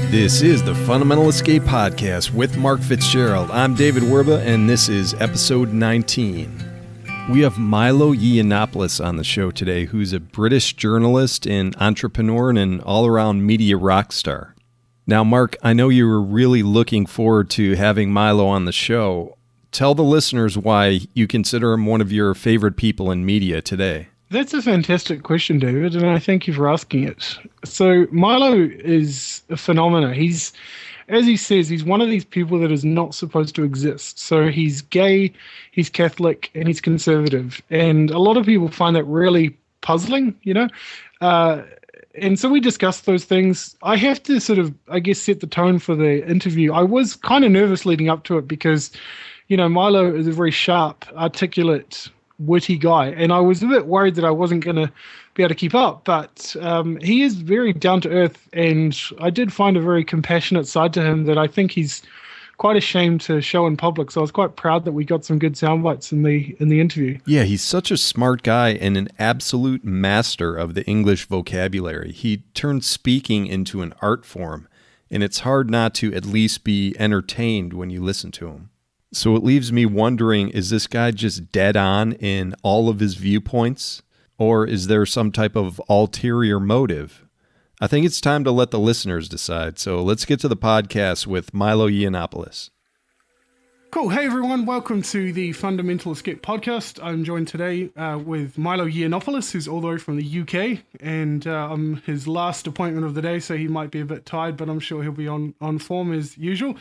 This is the Fundamental Escape Podcast with Mark Fitzgerald. I'm David Werba, and this is episode 19. We have Milo Yiannopoulos on the show today, who's a British journalist and entrepreneur and an all-around media rock star. Now, Mark, I know you were really looking forward to having Milo on the show. Tell the listeners why you consider him one of your favorite people in media today. That's a fantastic question, David, and I thank you for asking it. So Milo is a phenomenon. He's, as he says, he's one of these people that is not supposed to exist. So he's gay, he's Catholic, and he's conservative. And a lot of people find that really puzzling, and so we discussed those things. I have to sort of, set the tone for the interview. I was kind of nervous leading up to it because, Milo is a very sharp, articulate, witty guy, and I was a bit worried that I wasn't going to be able to keep up, but he is very down to earth, and I did find a very compassionate side to him that I think he's quite ashamed to show in public. So I was quite proud that we got some good sound bites in the interview. Yeah, he's such a smart guy and an absolute master of the English vocabulary. He turned speaking into an art form, and it's hard not to at least be entertained when you listen to him. So it leaves me wondering, is this guy just dead on in all of his viewpoints? Or is there some type of ulterior motive? I think it's time to let the listeners decide. So let's get to the podcast with Milo Yiannopoulos. Cool. Hey, everyone. Welcome to the Fundamental Escape Podcast. I'm joined today with Milo Yiannopoulos, who's all the way from the UK. And I'm his last appointment of the day, so he might be a bit tired, but I'm sure he'll be on form as usual.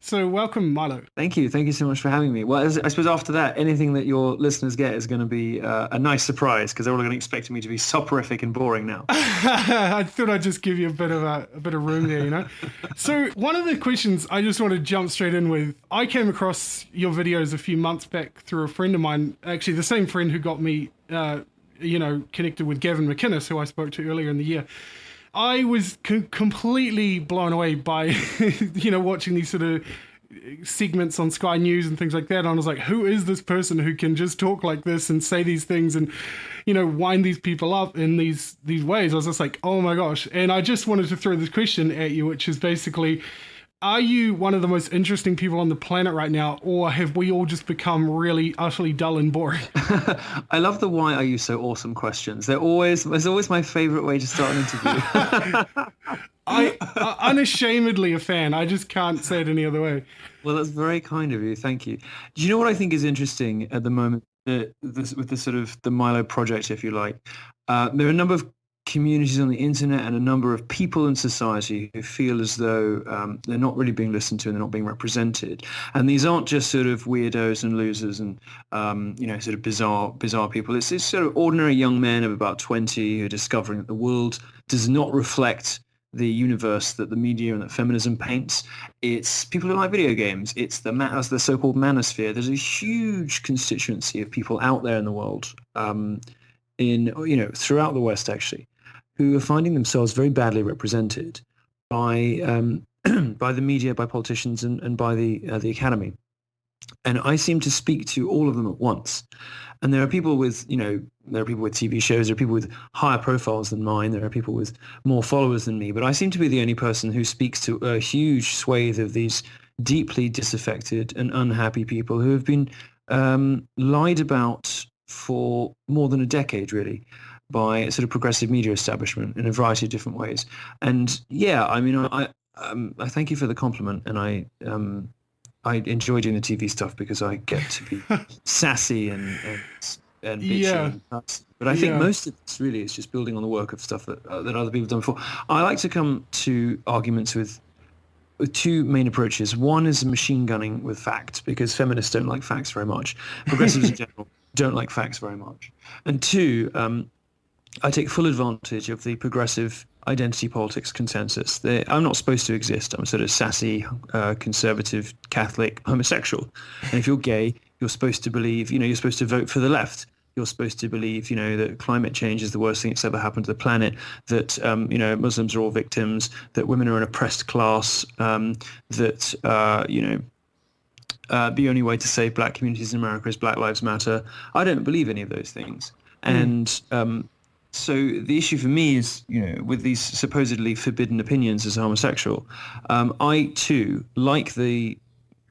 So welcome, Milo. Thank you. Thank you so much for having me. Well, I suppose after that, anything that your listeners get is going to be a nice surprise, because they're all going to expect me to be soporific and boring now. I thought I'd just give you a bit of room there, So one of the questions I just want to jump straight in with, I came across your videos a few months back through a friend of mine, actually the same friend who got me, connected with Gavin McInnes, who I spoke to earlier in the year. I was completely blown away by, watching these sort of segments on Sky News and things like that. And I was like, who is this person who can just talk like this and say these things and, wind these people up in these ways? I was just like, oh my gosh. And I just wanted to throw this question at you, which is basically, are you one of the most interesting people on the planet right now, or have we all just become really utterly dull and boring? I love the why are you so awesome questions. It's always my favorite way to start an interview. I unashamedly a fan. I just can't say it any other way. Well, that's very kind of you. Thank you. Do you know what I think is interesting at the moment with the sort of the Milo project, if you like? There are a number of communities on the internet and a number of people in society who feel as though they're not really being listened to and they're not being represented. And these aren't just sort of weirdos and losers and sort of bizarre people. It's sort of ordinary young men of about 20 who are discovering that the world does not reflect the universe that the media and that feminism paints. It's people who like video games. It's the so-called manosphere. There's a huge constituency of people out there in the world, throughout the West actually, who are finding themselves very badly represented by by the media, by politicians, and by the academy. And I seem to speak to all of them at once. And there are people with TV shows, there are people with higher profiles than mine, there are people with more followers than me, but I seem to be the only person who speaks to a huge swathe of these deeply disaffected and unhappy people who have been lied about for more than a decade, really, by a sort of progressive media establishment in a variety of different ways. And yeah, I mean, I thank you for the compliment, and I enjoy doing the TV stuff because I get to be sassy and bitchy. Yeah. But I think most of this really is just building on the work of stuff that other people have done before. I like to come to arguments with two main approaches. One is machine gunning with facts, because feminists don't like facts very much. Progressives in general don't like facts very much. And two, I take full advantage of the progressive identity politics consensus. I'm not supposed to exist. I'm sort of sassy, conservative, Catholic, homosexual. And if you're gay, you're supposed to believe, you're supposed to vote for the left. You're supposed to believe, that climate change is the worst thing that's ever happened to the planet, that, Muslims are all victims, that women are an oppressed class, that, the only way to save black communities in America is Black Lives Matter. I don't believe any of those things. And So the issue for me is, with these supposedly forbidden opinions as a homosexual, I too, like the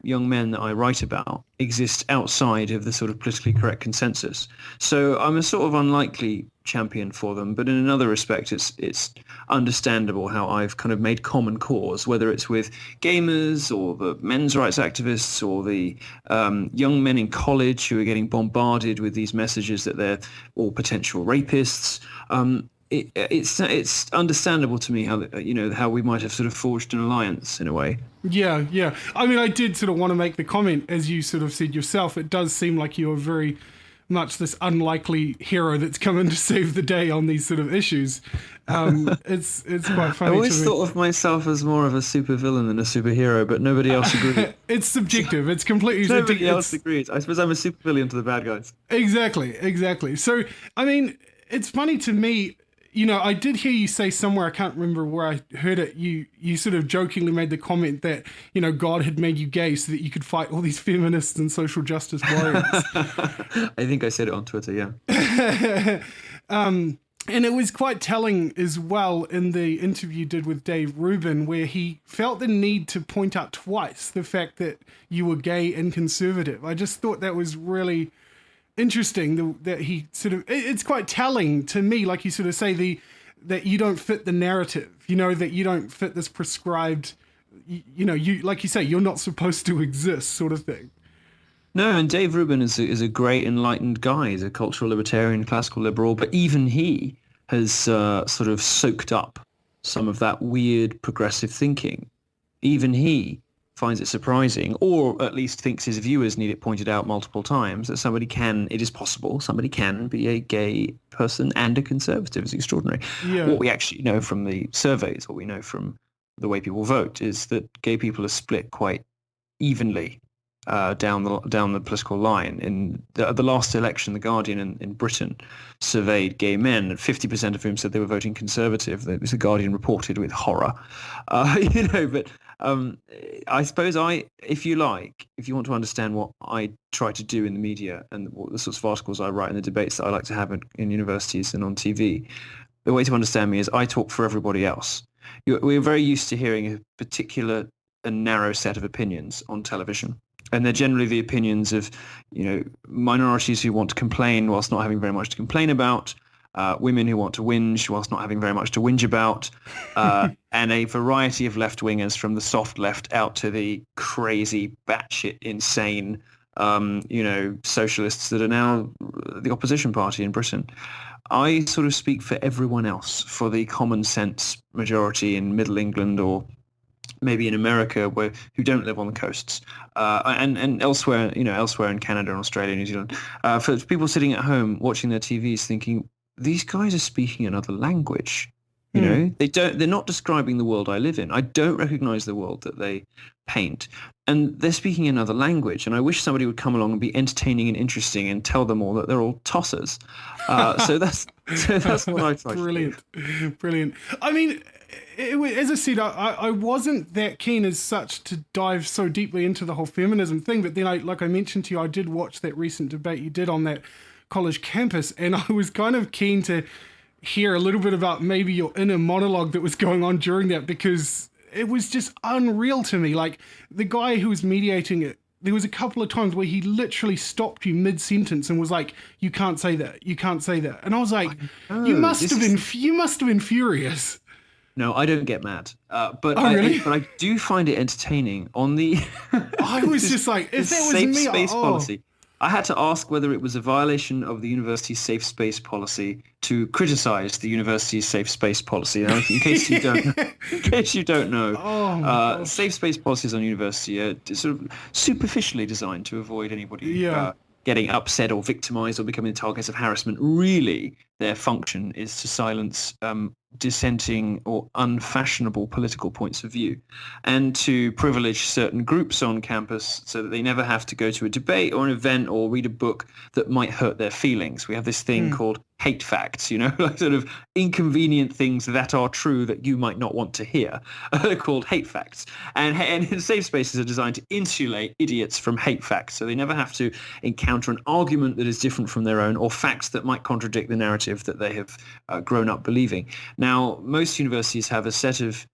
young men that I write about, exist outside of the sort of politically correct consensus. So I'm a sort of unlikely champion for them, but in another respect, it's understandable how I've kind of made common cause, whether it's with gamers or the men's rights activists or the young men in college who are getting bombarded with these messages that they're all potential rapists. It's understandable to me how we might have sort of forged an alliance in a way. Yeah, yeah. I mean, I did sort of want to make the comment, as you sort of said yourself, it does seem like you're very much this unlikely hero that's come in to save the day on these sort of issues. It's quite funny. I always thought of myself as more of a supervillain than a superhero, but nobody else agrees. It's subjective. It's completely subjective. Nobody else agrees. I suppose I'm a supervillain to the bad guys. Exactly. So, I mean, it's funny to me. I did hear you say somewhere, I can't remember where I heard it, you sort of jokingly made the comment that, God had made you gay so that you could fight all these feminists and social justice warriors. I think I said it on Twitter, yeah. And it was quite telling as well in the interview you did with Dave Rubin, where he felt the need to point out twice the fact that you were gay and conservative. I just thought that was really interesting that he sort of, it's quite telling to me, like you sort of say, that you don't fit the narrative, that you don't fit this prescribed, you like you say, you're not supposed to exist sort of thing. No, and Dave Rubin is a great enlightened guy. He's a cultural libertarian, classical liberal, but even he has sort of soaked up some of that weird progressive thinking. Even he finds it surprising, or at least thinks his viewers need it pointed out multiple times, that somebody can be a gay person and a conservative. Is extraordinary. Yeah. What we actually know from the surveys, what we know from the way people vote, is that gay people are split quite evenly down the political line. In the last election, The Guardian in Britain surveyed gay men, and 50% of whom said they were voting Conservative. That was The Guardian reported with horror. But I suppose if you want to understand what I try to do in the media and the sorts of articles I write and the debates that I like to have in universities and on TV, the way to understand me is I talk for everybody else. We're very used to hearing a particular and narrow set of opinions on television. And they're generally the opinions of, minorities who want to complain whilst not having very much to complain about, women who want to whinge whilst not having very much to whinge about, and a variety of left-wingers from the soft left out to the crazy, batshit, insane, socialists that are now the opposition party in Britain. I sort of speak for everyone else, for the common sense majority in Middle England or maybe in America who don't live on the coasts, and elsewhere in Canada and Australia and New Zealand, for people sitting at home watching their TVs thinking, these guys are speaking another language. They're not describing the world I live in. I don't recognize the world that they paint, and they're speaking another language. And I wish somebody would come along and be entertaining and interesting and tell them all that they're all tossers. So that's what I try to do. Brilliant. I mean, as I said, I wasn't that keen as such to dive so deeply into the whole feminism thing, but then like I mentioned to you, I did watch that recent debate you did on that college campus, and I was kind of keen to hear a little bit about maybe your inner monologue that was going on during that, because it was just unreal to me. Like, the guy who was mediating it, there was a couple of times where he literally stopped you mid-sentence and was like, you can't say that, you can't say that. And I was like, you must have been furious. No, I don't get mad, but really? But I do find it entertaining on the. I was just like, if that was safe me, space policy. I had to ask whether it was a violation of the university's safe space policy to criticize the university's safe space policy. Now, in case you don't know, safe space policies on university are sort of superficially designed to avoid anybody getting upset or victimized or becoming targets of harassment. Really, their function is to silence dissenting or unfashionable political points of view, and to privilege certain groups on campus so that they never have to go to a debate or an event or read a book that might hurt their feelings. We have this thing called hate facts, like sort of inconvenient things that are true that you might not want to hear. They're called hate facts. And safe spaces are designed to insulate idiots from hate facts, so they never have to encounter an argument that is different from their own or facts that might contradict the narrative that they have grown up believing. Now, most universities have a set of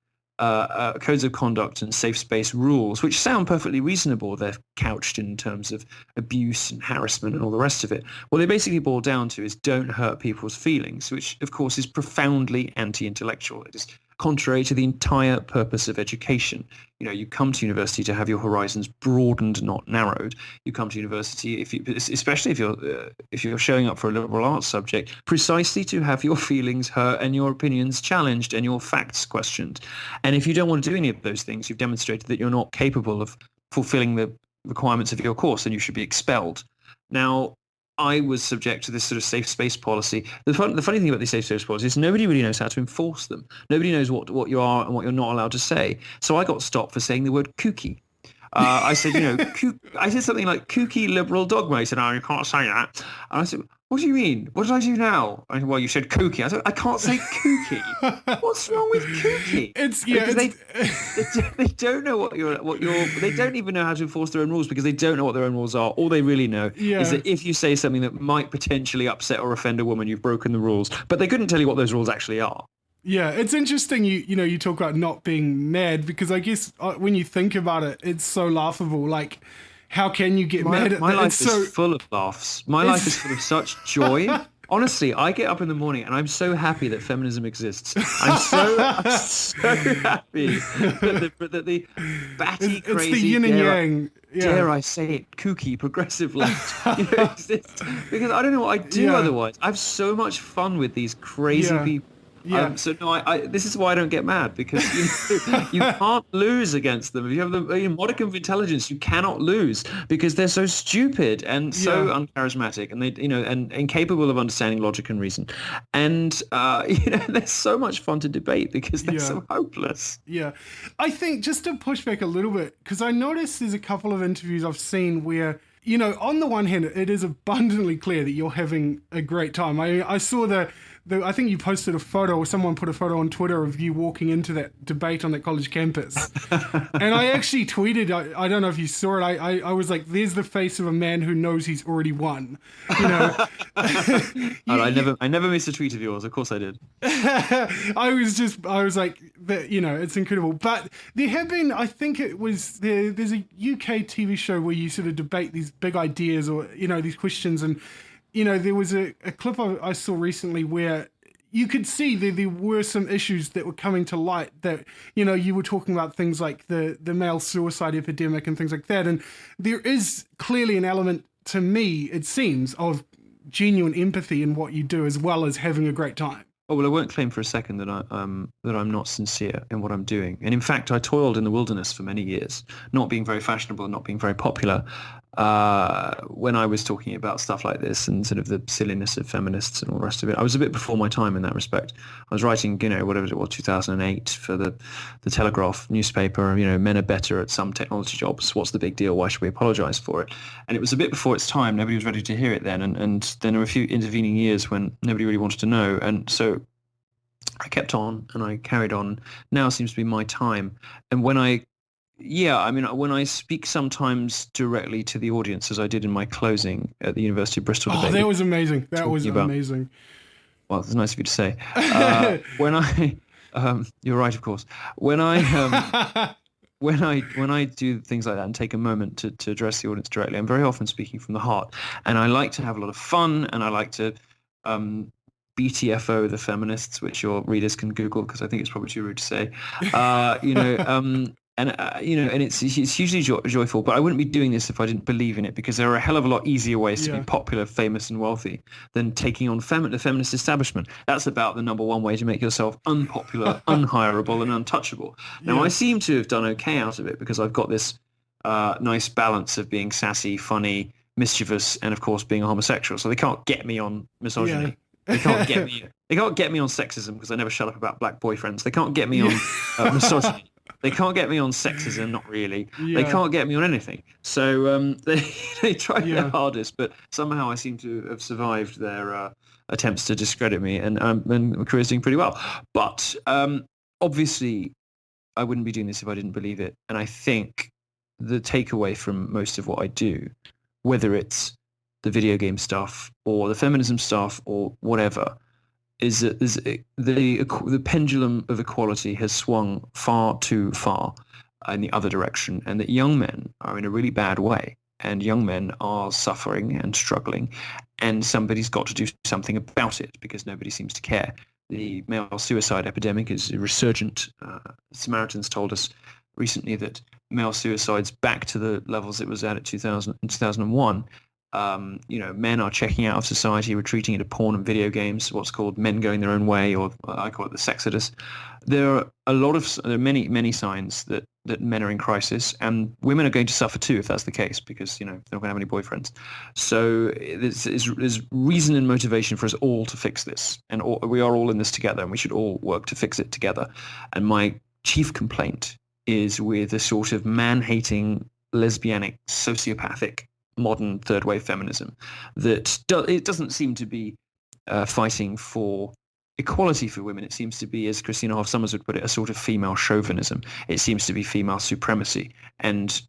codes of conduct and safe space rules, which sound perfectly reasonable. They're couched in terms of abuse and harassment and all the rest of it. What they basically boil down to is don't hurt people's feelings, which of course is profoundly anti-intellectual. It is contrary to the entire purpose of education. You come to university to have your horizons broadened, not narrowed. You come to university, especially if you're showing up for a liberal arts subject, precisely to have your feelings hurt and your opinions challenged and your facts questioned. And if you don't want to do any of those things, you've demonstrated that you're not capable of fulfilling the requirements of your course, and you should be expelled. Now, I was subject to this sort of safe space policy. The funny thing about these safe space policies is nobody really knows how to enforce them. Nobody knows what you are and what you're not allowed to say. So I got stopped for saying the word kooky. I said, I said something like kooky liberal dogma. He said, "Oh, you can't say that." And I said, "What do you mean? What did I do now?" I said, "Well, you said kooky." I said, "I can't say kooky." What's wrong with kooky? They don't know what you're. They don't even know how to enforce their own rules because they don't know what their own rules are. All they really know is that if you say something that might potentially upset or offend a woman, you've broken the rules. But they couldn't tell you what those rules actually are. Yeah, it's interesting you talk about not being mad, because I guess when you think about it, it's so laughable. Like, how can you get mad at my that? life is full of laughs. My life is full of such joy. Honestly, I get up in the morning and I'm so happy that feminism exists. I'm so happy that the batty, crazy, it's the yin and yang. Dare I say it, kooky, progressive left exists. Because I don't know what I'd do otherwise. I have so much fun with these crazy people. Yeah. So no, this is why I don't get mad, because you can't lose against them. If you have the modicum of intelligence, you cannot lose because they're so stupid and so uncharismatic, and they and incapable of understanding logic and reason. And they're so much fun to debate because they're so hopeless. Yeah, I think just to push back a little bit, because I noticed there's a couple of interviews I've seen where, on the one hand, it is abundantly clear that you're having a great time. I saw I think you posted a photo, or someone put a photo on Twitter of you walking into that debate on that college campus. And I actually tweeted, I don't know if you saw it, I was like, there's the face of a man who knows he's already won. I never missed a tweet of yours. Of course I did. I was like, it's incredible. But there have been, I think there's a UK TV show where you sort of debate these big ideas or, these questions. And, there was a clip I saw recently where you could see there were some issues that were coming to light that, you were talking about things like the male suicide epidemic and things like that. And there is clearly an element, to me, it seems, of genuine empathy in what you do, as well as having a great time. Oh, well, I won't claim for a second that I'm not sincere in what I'm doing. And in fact, I toiled in the wilderness for many years, not being very fashionable, not being very popular, when I was talking about stuff like this and sort of the silliness of feminists and all the rest of it. I was a bit before my time in that respect. I was writing, whatever it was, 2008 for the Telegraph newspaper, men are better at some technology jobs. What's the big deal? Why should we apologize for it? And it was a bit before its time. Nobody was ready to hear it then. And then there were a few intervening years when nobody really wanted to know. And so I kept on and I carried on. Now seems to be my time. And when I speak sometimes directly to the audience, as I did in my closing at the University of Bristol debate. Oh, that was amazing. That was amazing. Well, it's nice of you to say. When I, you're right, of course. When I do things like that and take a moment to address the audience directly, I'm very often speaking from the heart, and I like to have a lot of fun, and I like to BTFO the feminists, which your readers can Google because I think it's probably too rude to say. And it's hugely joyful, but I wouldn't be doing this if I didn't believe in it, because there are a hell of a lot easier ways to be popular, famous, and wealthy than taking on the feminist establishment. That's about the number one way to make yourself unpopular, unhireable, and untouchable. Now, I seem to have done okay out of it because I've got this nice balance of being sassy, funny, mischievous, and of course being a homosexual. So they can't get me on misogyny. Yeah. They can't get me on sexism because I never shut up about black boyfriends. They can't get me on misogyny. They can't get me on sexism, not really. They Yeah. can't get me on anything. So they try Yeah. their hardest, but somehow I seem to have survived their attempts to discredit me, and my career's doing pretty well. But obviously, I wouldn't be doing this if I didn't believe it. And I think the takeaway from most of what I do, whether it's the video game stuff or the feminism stuff or whatever, is that the pendulum of equality has swung far too far in the other direction, and that young men are in a really bad way, and young men are suffering and struggling, and somebody's got to do something about it because nobody seems to care. The male suicide epidemic is resurgent. Samaritans told us recently that male suicide's back to the levels it was at 2001. Men are checking out of society, retreating into porn and video games, what's called men going their own way, or I call it the sexodus. There are many signs that men are in crisis, and women are going to suffer too if that's the case, because they're not going to have any boyfriends. So there's reason and motivation for us all to fix this, and we are all in this together, and we should all work to fix it together. And my chief complaint is with a sort of man-hating, lesbianic, sociopathic modern third wave feminism that it doesn't seem to be fighting for equality for women. It seems to be, as Christina Hoff Sommers would put it, a sort of female chauvinism. It seems to be female supremacy. And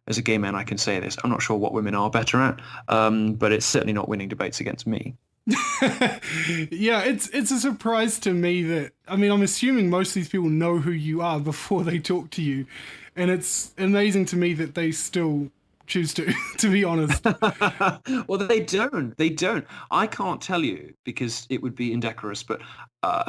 as a gay man, I can say this: I'm not sure what women are better at, but it's certainly not winning debates against me. Yeah, it's a surprise to me that, I'm assuming most of these people know who you are before they talk to you, and it's amazing to me that they still choose to be honest. Well, they don't. I can't tell you because it would be indecorous, but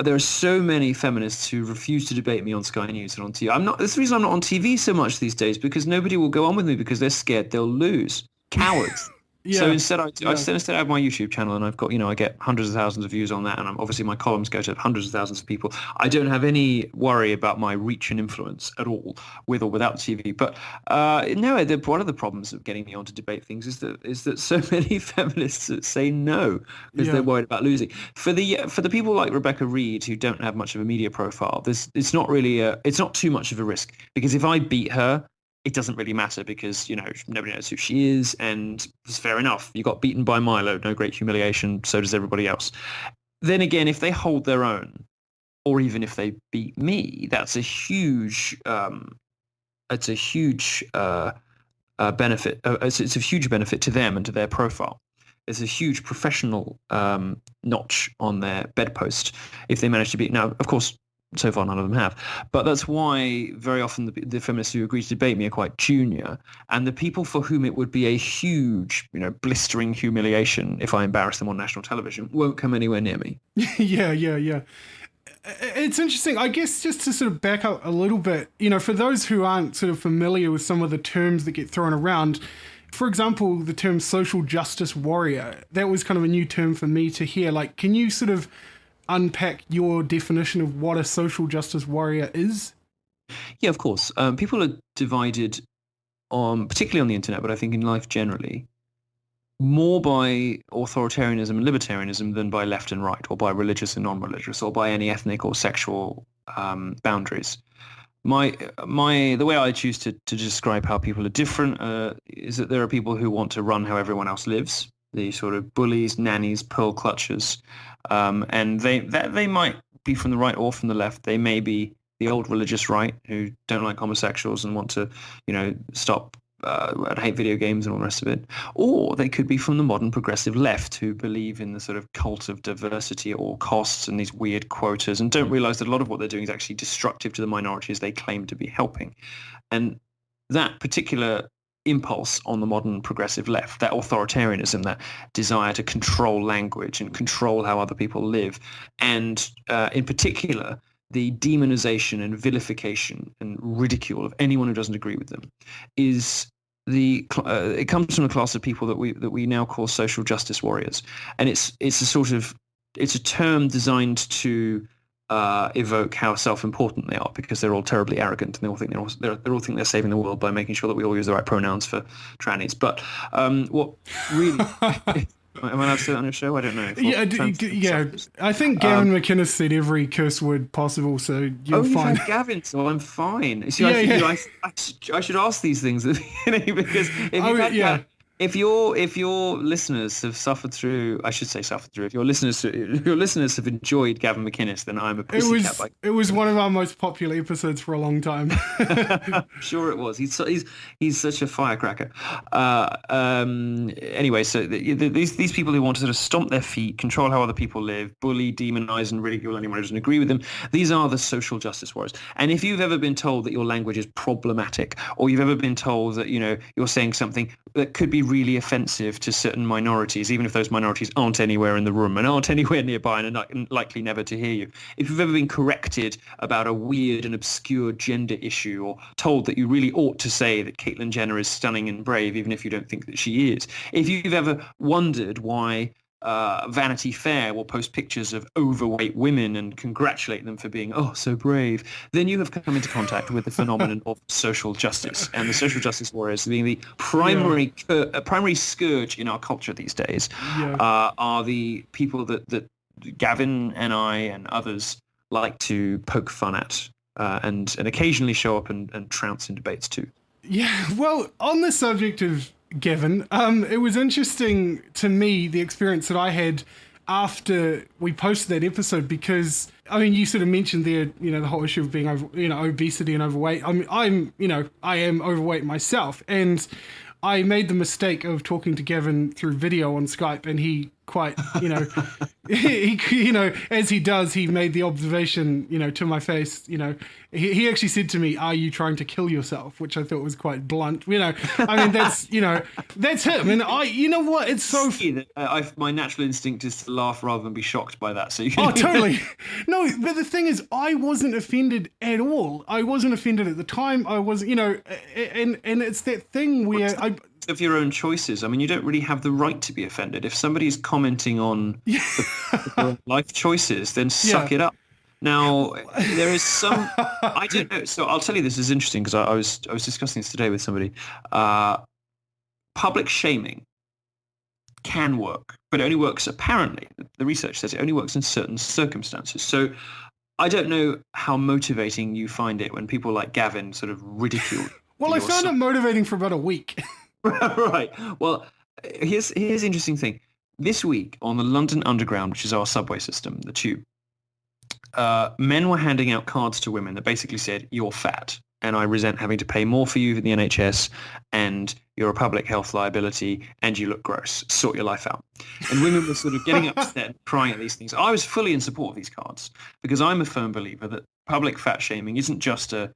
there are so many feminists who refuse to debate me on Sky News and on TV. That's the reason I'm not on TV so much these days, because nobody will go on with me because they're scared they'll lose. Cowards. Yeah. So instead, I have my YouTube channel, and I've got, I get hundreds of thousands of views on that, and obviously my columns go to hundreds of thousands of people. I don't have any worry about my reach and influence at all, with or without the TV. But no, one of the problems of getting me on to debate things is that so many feminists say no because they're worried about losing. For the people like Rebecca Reed who don't have much of a media profile, it's not too much of a risk, because if I beat her, it doesn't really matter, because nobody knows who she is, and it's fair enough. You got beaten by Milo, no great humiliation. So does everybody else. Then again, if they hold their own, or even if they beat me, that's a huge. It's a huge benefit. It's a huge benefit to them and to their profile. It's a huge professional notch on their bedpost if they manage to beat. Now, of course, so far none of them have, but that's why very often the feminists who agree to debate me are quite junior, and the people for whom it would be a huge, blistering humiliation if I embarrass them on national television won't come anywhere near me. Yeah. It's interesting, I guess, just to sort of back up a little bit, for those who aren't sort of familiar with some of the terms that get thrown around. For example, the term social justice warrior, that was kind of a new term for me to hear. Like, can you sort of unpack your definition of what a social justice warrior is? Yeah, of course. People are divided particularly on the internet, but I think in life generally, more by authoritarianism and libertarianism than by left and right, or by religious and non-religious, or by any ethnic or sexual boundaries. The way I choose to describe how people are different is that there are people who want to run how everyone else lives, the sort of bullies, nannies, pearl clutchers, and they might be from the right or from the left. They may be the old religious right who don't like homosexuals and want to, stop and hate video games and all the rest of it. Or they could be from the modern progressive left who believe in the sort of cult of diversity at all costs and these weird quotas, and don't realize that a lot of what they're doing is actually destructive to the minorities they claim to be helping. And that particular impulse on the modern progressive left, that authoritarianism, that desire to control language and control how other people live, and in particular the demonization and vilification and ridicule of anyone who doesn't agree with them, it comes from a class of people that we now call social justice warriors. And it's a term designed to evoke how self-important they are, because they're all terribly arrogant, and they all think they're saving the world by making sure that we all use the right pronouns for trannies. But what really Am I allowed to say that on your show? I don't know. Yeah. I think Gavin McInnes said every curse word possible, so you're you've fine. had Gavin, so I'm fine. See, Yeah, I should ask these things at the beginning because if your listeners have suffered through, I should say suffered through, if your listeners have enjoyed Gavin McInnes, then I'm a pussycat. It was one of our most popular episodes for a long time. I'm sure it was. He's such a firecracker. Anyway, so these people who want to sort of stomp their feet, control how other people live, bully, demonize, and ridicule anyone who doesn't agree with them, these are the social justice warriors. And if you've ever been told that your language is problematic, or you've ever been told that you're saying something that could be really offensive to certain minorities, even if those minorities aren't anywhere in the room and aren't anywhere nearby and are likely never to hear you. If you've ever been corrected about a weird and obscure gender issue, or told that you really ought to say that Caitlyn Jenner is stunning and brave, even if you don't think that she is. If you've ever wondered why Vanity Fair will post pictures of overweight women and congratulate them for being so brave, then you have come into contact with the phenomenon of social justice, and the social justice warriors being the primary scourge in our culture these days are the people that Gavin and I and others like to poke fun at and occasionally show up and trounce in debates too. Yeah, well, on the subject of Gavin, it was interesting to me, the experience that I had after we posted that episode, because I mean, you sort of mentioned there, the whole issue of being obesity and overweight. I mean, I am overweight myself, and I made the mistake of talking to Gavin through video on Skype, and he quite, he as he does, he made the observation, to my face, he actually said to me, "Are you trying to kill yourself?" Which I thought was quite blunt. I mean, that's him. And what? It's so. My natural instinct is to laugh rather than be shocked by that. So totally. No, but the thing is, I wasn't offended at all. I wasn't offended at the time. I was, and it's that thing where of your own choices. I mean, you don't really have the right to be offended. If somebody's commenting on the life choices, then suck it up. Now, there is some, I don't know. So I'll tell you, this is interesting because I was discussing this today with somebody. Public shaming can work, but it only works, apparently, the research says it only works in certain circumstances. So I don't know how motivating you find it when people like Gavin sort of ridicule. Well, I found it motivating for about a week. Right. Well, here's the interesting thing. This week on the London Underground, which is our subway system, the tube, men were handing out cards to women that basically said, "You're fat, and I resent having to pay more for you than the NHS, and you're a public health liability, and you look gross. Sort your life out." And women were sort of getting upset and crying at these things. I was fully in support of these cards because I'm a firm believer that public fat shaming isn't just a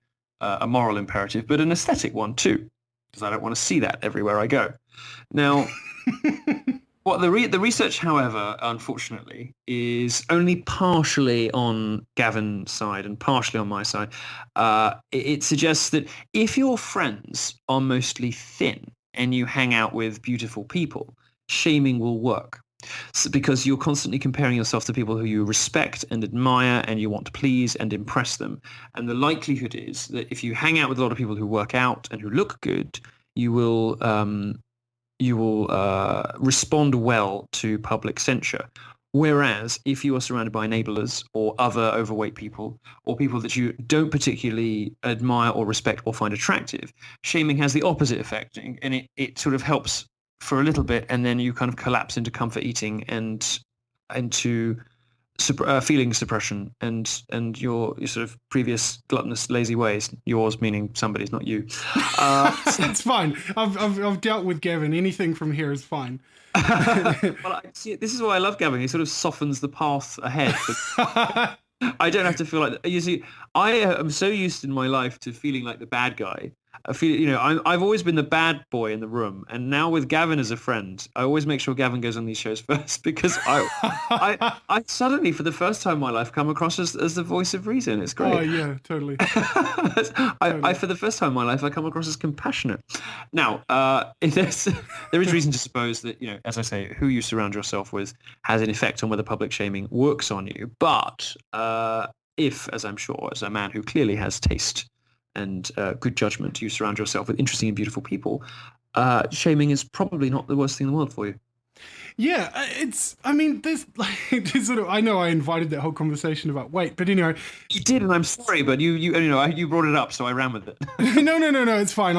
moral imperative, but an aesthetic one too, because I don't want to see that everywhere I go. Now, the research, however, unfortunately, is only partially on Gavin's side and partially on my side. It suggests that if your friends are mostly thin and you hang out with beautiful people, shaming will work. Because you're constantly comparing yourself to people who you respect and admire and you want to please and impress them. And the likelihood is that if you hang out with a lot of people who work out and who look good, you will respond well to public censure. Whereas if you are surrounded by enablers or other overweight people or people that you don't particularly admire or respect or find attractive, shaming has the opposite effect, and it sort of helps for a little bit, and then you kind of collapse into comfort eating and into feeling suppression and your sort of previous gluttonous lazy ways. Yours meaning somebody's, not you. It's fine. I've dealt with Gavin. Anything from here is fine. Well, this is why I love Gavin. He sort of softens the path ahead. I don't have to feel like that. You see, I am so used in my life to feeling like the bad guy. I feel, I've always been the bad boy in the room, and now with Gavin as a friend, I always make sure Gavin goes on these shows first because I suddenly, for the first time in my life, come across as the voice of reason. It's great. Oh yeah, totally. I for the first time in my life, I come across as compassionate. Now, there is reason to suppose that, as I say, who you surround yourself with has an effect on whether public shaming works on you. But if, as I'm sure, as a man who clearly has taste and good judgment, you surround yourself with interesting and beautiful people, shaming is probably not the worst thing in the world for you. Yeah, there's like, there's sort of, I know I invited that whole conversation about weight, but anyway. You did, and I'm sorry, but you brought it up, so I ran with it. No, it's fine.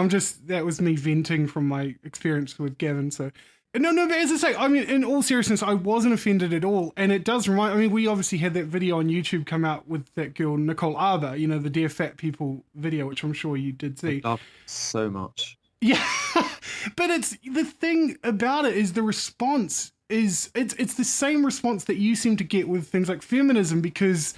That was me venting from my experience with Gavin, so. No, but as I say, I mean, in all seriousness, I wasn't offended at all, and it does remind, I mean, we obviously had that video on YouTube come out with that girl, Nicole Arbour, the Dear Fat People video, which I'm sure you did see. I love so much. Yeah, but it's the thing about it is the response is it's the same response that you seem to get with things like feminism because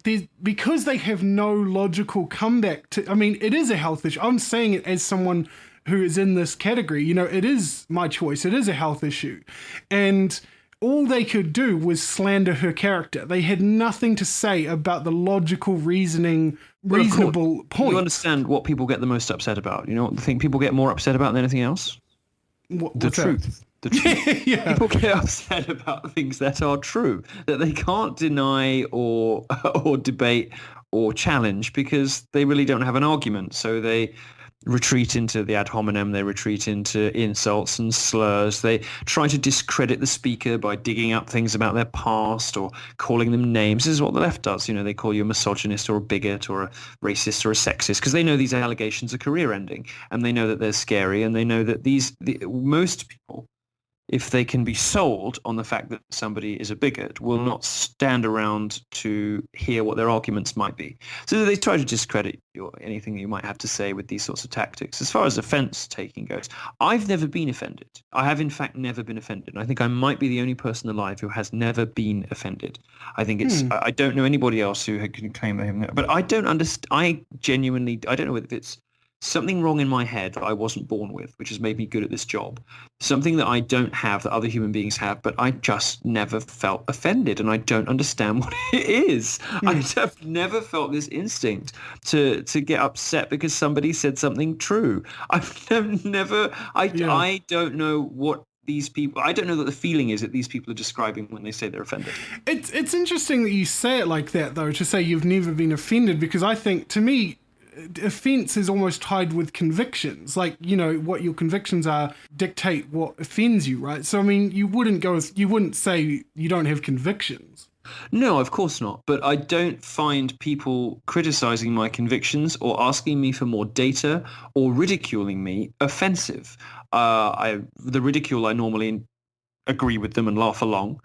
they have no logical comeback to. I mean, it is a health issue. I'm saying it as someone who is in this category. It is my choice. It is a health issue, and all they could do was slander her character. They had nothing to say about the logical reasonable point. You understand what people get the most upset about. You know what the thing people get more upset about than anything else? The truth. The truth. Yeah. People get upset about things that are true, that they can't deny or debate or challenge because they really don't have an argument. So they retreat into the ad hominem, they retreat into insults and slurs, they try to discredit the speaker by digging up things about their past or calling them names. This is what the left does. They call you a misogynist or a bigot or a racist or a sexist because they know these allegations are career ending and they know that they're scary and they know that most people, if they can be sold on the fact that somebody is a bigot, will not stand around to hear what their arguments might be. So they try to discredit anything you might have to say with these sorts of tactics. As far as offense taking goes, I've never been offended. I have, in fact, never been offended. I think I might be the only person alive who has never been offended. I think I don't know anybody else who can claim that. But I don't understand. I don't know if it's something wrong in my head that I wasn't born with, which has made me good at this job. Something that I don't have that other human beings have, but I just never felt offended, and I don't understand what it is. I have never felt this instinct to get upset because somebody said something true. I don't know what these people, I don't know that the feeling is that these people are describing when they say they're offended. It's interesting that you say it like that, though, to say you've never been offended, because I think, to me, offense is almost tied with convictions. Like, what your convictions are dictate what offends you, right? So, I mean, you wouldn't say you don't have convictions. No, of course not. But I don't find people criticizing my convictions or asking me for more data or ridiculing me offensive. The ridicule, I normally agree with them and laugh along.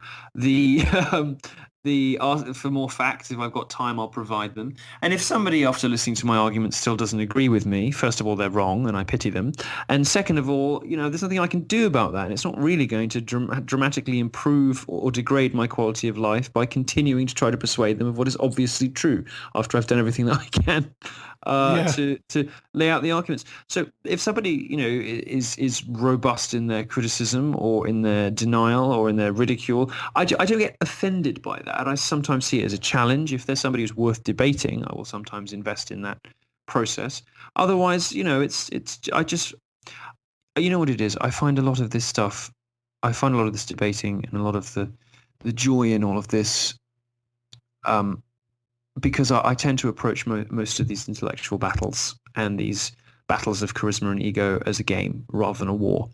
For more facts, if I've got time, I'll provide them. And if somebody, after listening to my argument, still doesn't agree with me, first of all, they're wrong, and I pity them. And second of all, there's nothing I can do about that. And it's not really going to dramatically improve or degrade my quality of life by continuing to try to persuade them of what is obviously true after I've done everything that I can to lay out the arguments. So if somebody, is robust in their criticism or in their denial or in their ridicule, I don't get offended by that. I sometimes see it as a challenge. If there's somebody who's worth debating, I will sometimes invest in that process. Otherwise, I just, what it is? I find a lot of this debating and a lot of the joy in all of this, because I tend to approach most of these intellectual battles and these battles of charisma and ego as a game rather than a war.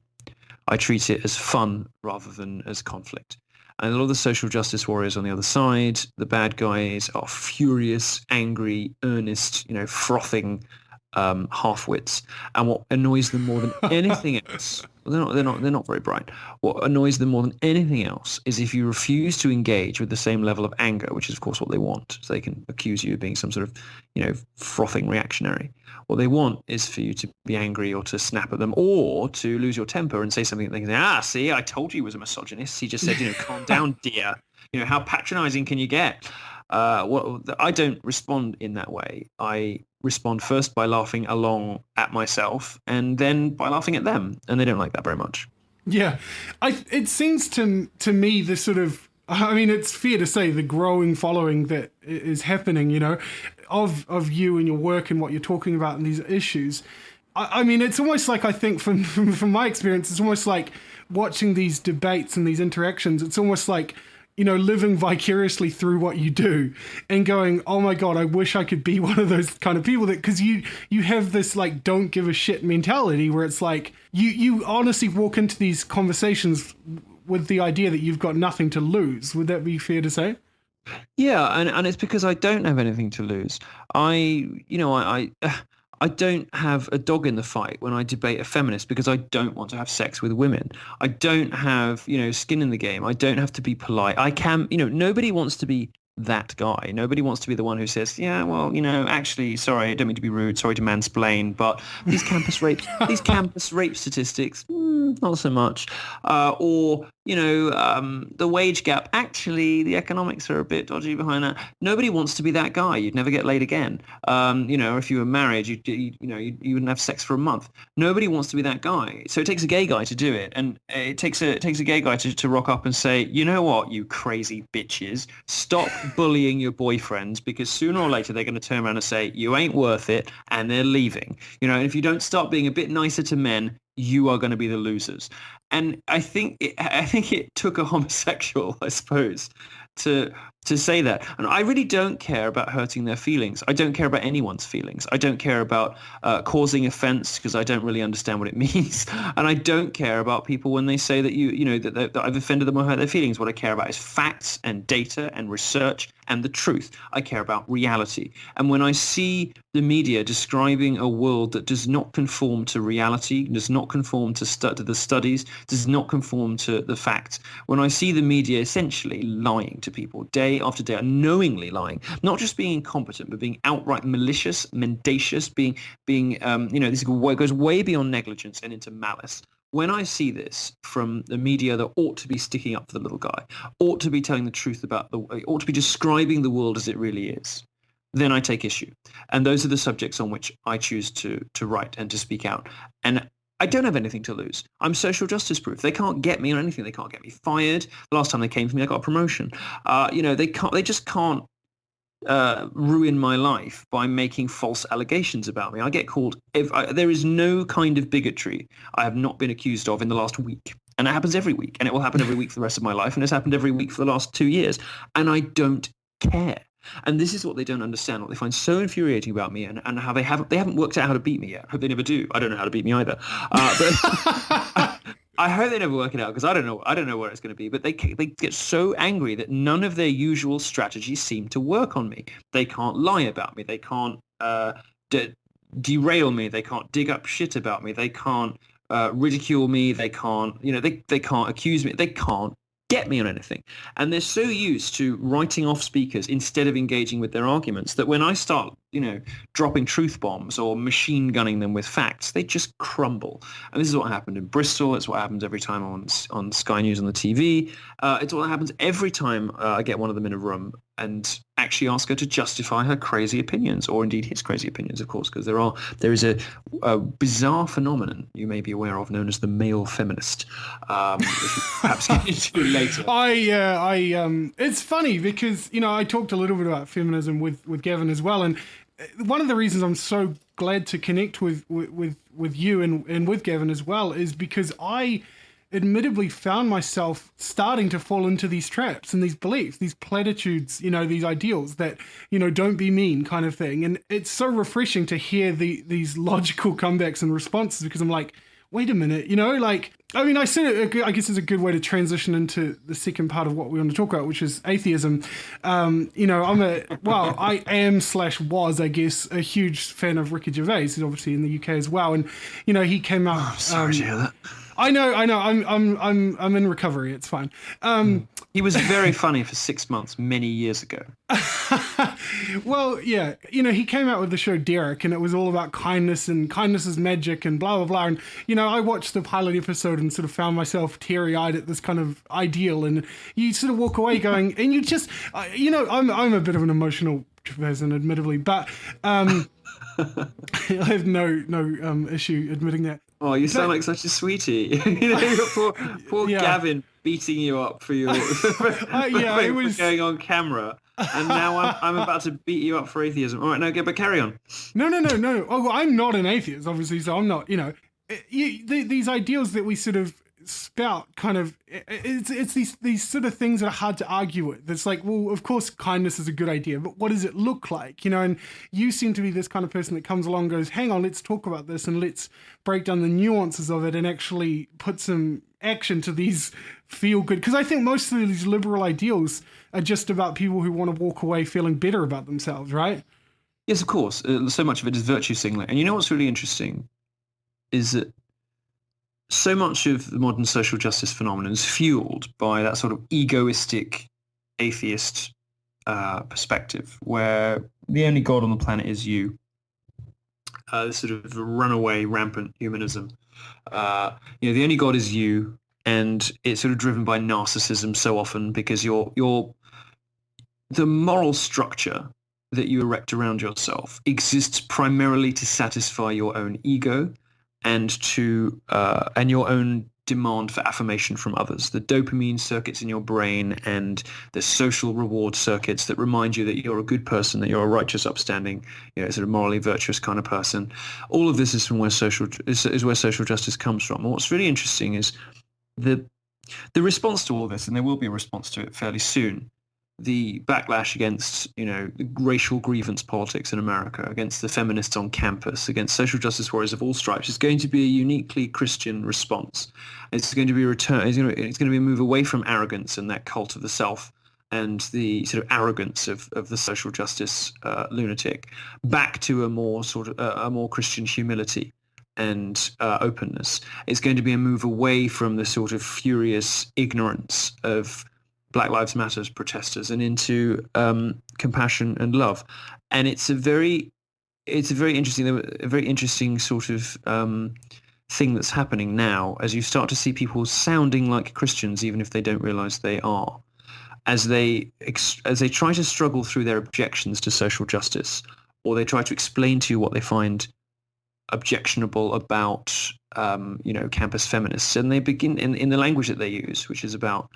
I treat it as fun rather than as conflict. And a lot of the social justice warriors on the other side, the bad guys, are furious, angry, earnest, frothing half-wits. And what annoys them more than anything else, they're not very bright. What annoys them more than anything else is if you refuse to engage with the same level of anger, which is of course what they want. So they can accuse you of being some sort of, frothing reactionary. What they want is for you to be angry or to snap at them or to lose your temper and say something that they can say, see, I told you he was a misogynist. He just said, calm down, dear. How patronizing can you get? I don't respond in that way. I respond first by laughing along at myself and then by laughing at them. And they don't like that very much. Yeah. It seems to me the sort of, it's fair to say the growing following that is happening, of you and your work and what you're talking about and these issues. It's almost like, I think from my experience, it's almost like watching these debates and these interactions. It's almost like, living vicariously through what you do and going, oh my God, I wish I could be one of those kind of people, that because you have this like don't give a shit mentality where it's like you honestly walk into these conversations with the idea that you've got nothing to lose. Would that be fair to say? Yeah, and it's because I don't have anything to lose. I don't have a dog in the fight when I debate a feminist because I don't want to have sex with women. I don't have, skin in the game. I don't have to be polite. I can, nobody wants to be that guy. Nobody wants to be the one who says, yeah, well, actually, sorry, I don't mean to be rude, sorry to mansplain, but these campus rape statistics, not so much. Or the wage gap, actually, the economics are a bit dodgy behind that. Nobody wants to be that guy. You'd never get laid again. Or if you were married, you wouldn't have sex for a month. Nobody wants to be that guy. So it takes a gay guy to do it. And it takes a gay guy to rock up and say, you know what, you crazy bitches, stop bullying your boyfriends, because sooner or later they're going to turn around and say, you ain't worth it, and they're leaving. And if you don't start being a bit nicer to men, you are going to be the losers. And I think it took a homosexual, I suppose, to say that. And I really don't care about hurting their feelings. I don't care about anyone's feelings. I don't care about causing offense because I don't really understand what it means. And I don't care about people when they say that that I've offended them or hurt their feelings. What I care about is facts and data and research and the truth. I care about reality. And when I see the media describing a world that does not conform to reality, does not conform to the studies, does not conform to the facts, when I see the media essentially lying to people day after day, knowingly lying, not just being incompetent, but being outright malicious, mendacious, being this goes way beyond negligence and into malice. When I see this from the media that ought to be sticking up for the little guy, ought to be telling the truth ought to be describing the world as it really is, then I take issue. And those are the subjects on which I choose to write and to speak out. And I don't have anything to lose. I'm social justice proof. They can't get me on anything. They can't get me fired. The last time they came for me, I got a promotion. They just can't ruin my life by making false allegations about me. I get called. There is no kind of bigotry I have not been accused of in the last week. And it happens every week. And it will happen every week for the rest of my life. And it's happened every week for the last 2 years. And I don't care. And this is what they don't understand, what they find so infuriating about me, and how they haven't worked out how to beat me yet. I hope they never do. I don't know how to beat me either. But I hope they never work it out, because I don't know where it's going to be. But they get so angry that none of their usual strategies seem to work on me. They can't lie about me. They can't derail me. They can't dig up shit about me. They can't ridicule me. They can't they can't accuse me. They can't get me on anything. And they're so used to writing off speakers instead of engaging with their arguments that when I start dropping truth bombs or machine gunning them with facts, they just crumble. And this is what happened in Bristol. It's what happens every time on Sky News on the TV. It's what happens every time I get one of them in a room and actually ask her to justify her crazy opinions, or indeed his crazy opinions, of course, because there is a bizarre phenomenon you may be aware of known as the male feminist, which we perhaps get into later. It's funny because I talked a little bit about feminism with Gavin as well, and one of the reasons I'm so glad to connect with you and with Gavin as well is because I admittedly found myself starting to fall into these traps and these beliefs, these platitudes, these ideals that, don't be mean kind of thing. And it's so refreshing to hear these logical comebacks and responses, because I'm like, wait a minute, I guess it's a good way to transition into the second part of what we want to talk about, which is atheism. I was, I guess, a huge fan of Ricky Gervais. He's obviously in the UK as well. And, he came out. I'm sorry to hear that. I know. I'm in recovery. It's fine. He was very funny for 6 months many years ago. Well, yeah. He came out with the show Derek, and it was all about kindness and kindness is magic and blah, blah, blah. And, I watched the pilot episode and sort of found myself teary-eyed at this kind of ideal. And you sort of walk away going, and you just, I'm a bit of an emotional person, admittedly, but I have no issue admitting that. Oh, you sound like such a sweetie. poor Yeah. Gavin beating you up for your it was going on camera, and now I'm about to beat you up for atheism. All right, no, but carry on. No. Oh, well, I'm not an atheist, obviously, so I'm not. These ideals that we sort of spout kind of, it's these sort of things that are hard to argue with. It's like, well, of course kindness is a good idea, but what does it look like? And you seem to be this kind of person that comes along and goes, hang on, let's talk about this and let's break down the nuances of it and actually put some action to these feel good. Because I think most of these liberal ideals are just about people who want to walk away feeling better about themselves, right? Yes, of course. So much of it is virtue signaling. And what's really interesting is that so much of the modern social justice phenomenon is fueled by that sort of egoistic atheist perspective, where the only God on the planet is you. This sort of runaway, rampant humanism. The only God is you, and it's sort of driven by narcissism so often because the moral structure that you erect around yourself exists primarily to satisfy your own ego and your own demand for affirmation from others. The dopamine circuits in your brain and the social reward circuits that remind you that you're a good person, that you're a righteous, upstanding, sort of morally virtuous kind of person. All of this is from where social justice comes from. And what's really interesting is the response to all this, and there will be a response to it fairly soon. The backlash against, the racial grievance politics in America, against the feminists on campus, against social justice warriors of all stripes, is going to be a uniquely Christian response. It's going to be it's going to be a move away from arrogance and that cult of the self and the sort of arrogance of the social justice lunatic, back to a more Christian humility and openness. It's going to be a move away from the sort of furious ignorance of Black Lives Matter protesters and into compassion and love. And it's a very interesting sort of thing that's happening now as you start to see people sounding like Christians, even if they don't realize they are, as they try to struggle through their objections to social justice, or they try to explain to you what they find objectionable about campus feminists, and they begin in the language that they use, which is about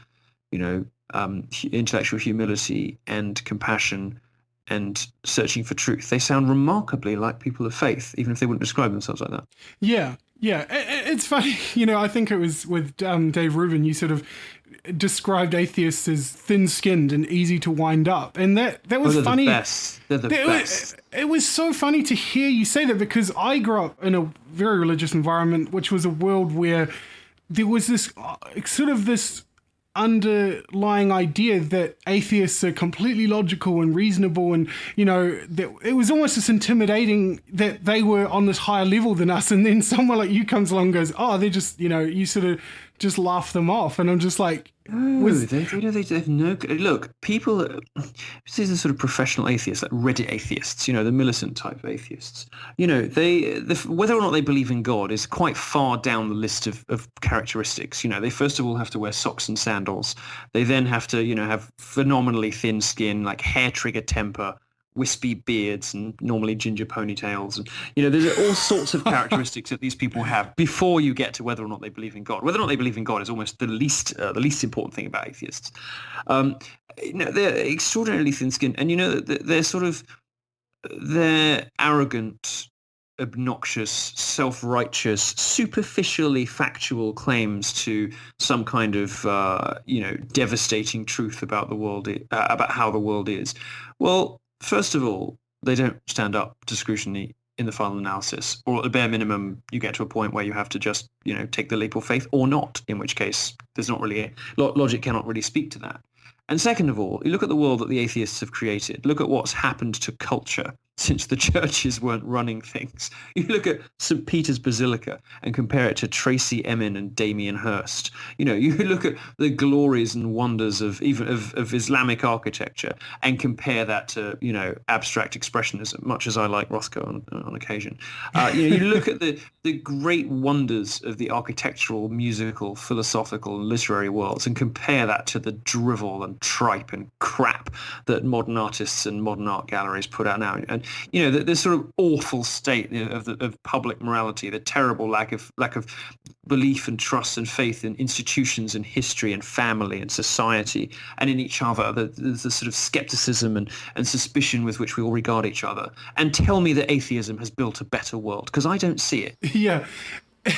intellectual humility and compassion and searching for truth. They sound remarkably like people of faith, even if they wouldn't describe themselves like that. Yeah. It's funny. I think it was with Dave Rubin, you sort of described atheists as thin-skinned and easy to wind up. And that was funny. They're the best. It was so funny to hear you say that because I grew up in a very religious environment, which was a world where there was this sort of this underlying idea that atheists are completely logical and reasonable, and that it was almost just intimidating that they were on this higher level than us, and then someone like you comes along and goes, oh, they're just you sort of just laugh them off, and I'm just like, they've no look. People, these are sort of professional atheists, like Reddit atheists, the militant type of atheists. Whether or not they believe in God is quite far down the list of characteristics. They first of all have to wear socks and sandals. They then have to have phenomenally thin skin, like hair trigger temper, wispy beards, and normally ginger ponytails, and there's all sorts of characteristics that these people have before you get to whether or not they believe in God. Whether or not they believe in God is almost the least important thing about atheists. They're extraordinarily thin-skinned, and they're arrogant, obnoxious, self-righteous, superficially factual claims to some kind of devastating truth about the world, about how the world is. Well, first of all, they don't stand up to scrutiny in the final analysis, or at the bare minimum, you get to a point where you have to just, take the leap of faith or not, in which case there's not really logic cannot really speak to that. And second of all, you look at the world that the atheists have created. Look at what's happened to culture since the churches weren't running things. You look at St. Peter's Basilica and compare it to Tracy Emin and Damien Hirst. You look at the glories and wonders of Islamic architecture and compare that to, abstract expressionism, much as I like Rothko on occasion. You look at the great wonders of the architectural, musical, philosophical, and literary worlds and compare that to the drivel and tripe and crap that modern artists and modern art galleries put out now. And this sort of awful state of public morality, the terrible lack of belief and trust and faith in institutions and history and family and society and in each other, the sort of skepticism and suspicion with which we all regard each other. And tell me that atheism has built a better world, because I don't see it. Yeah.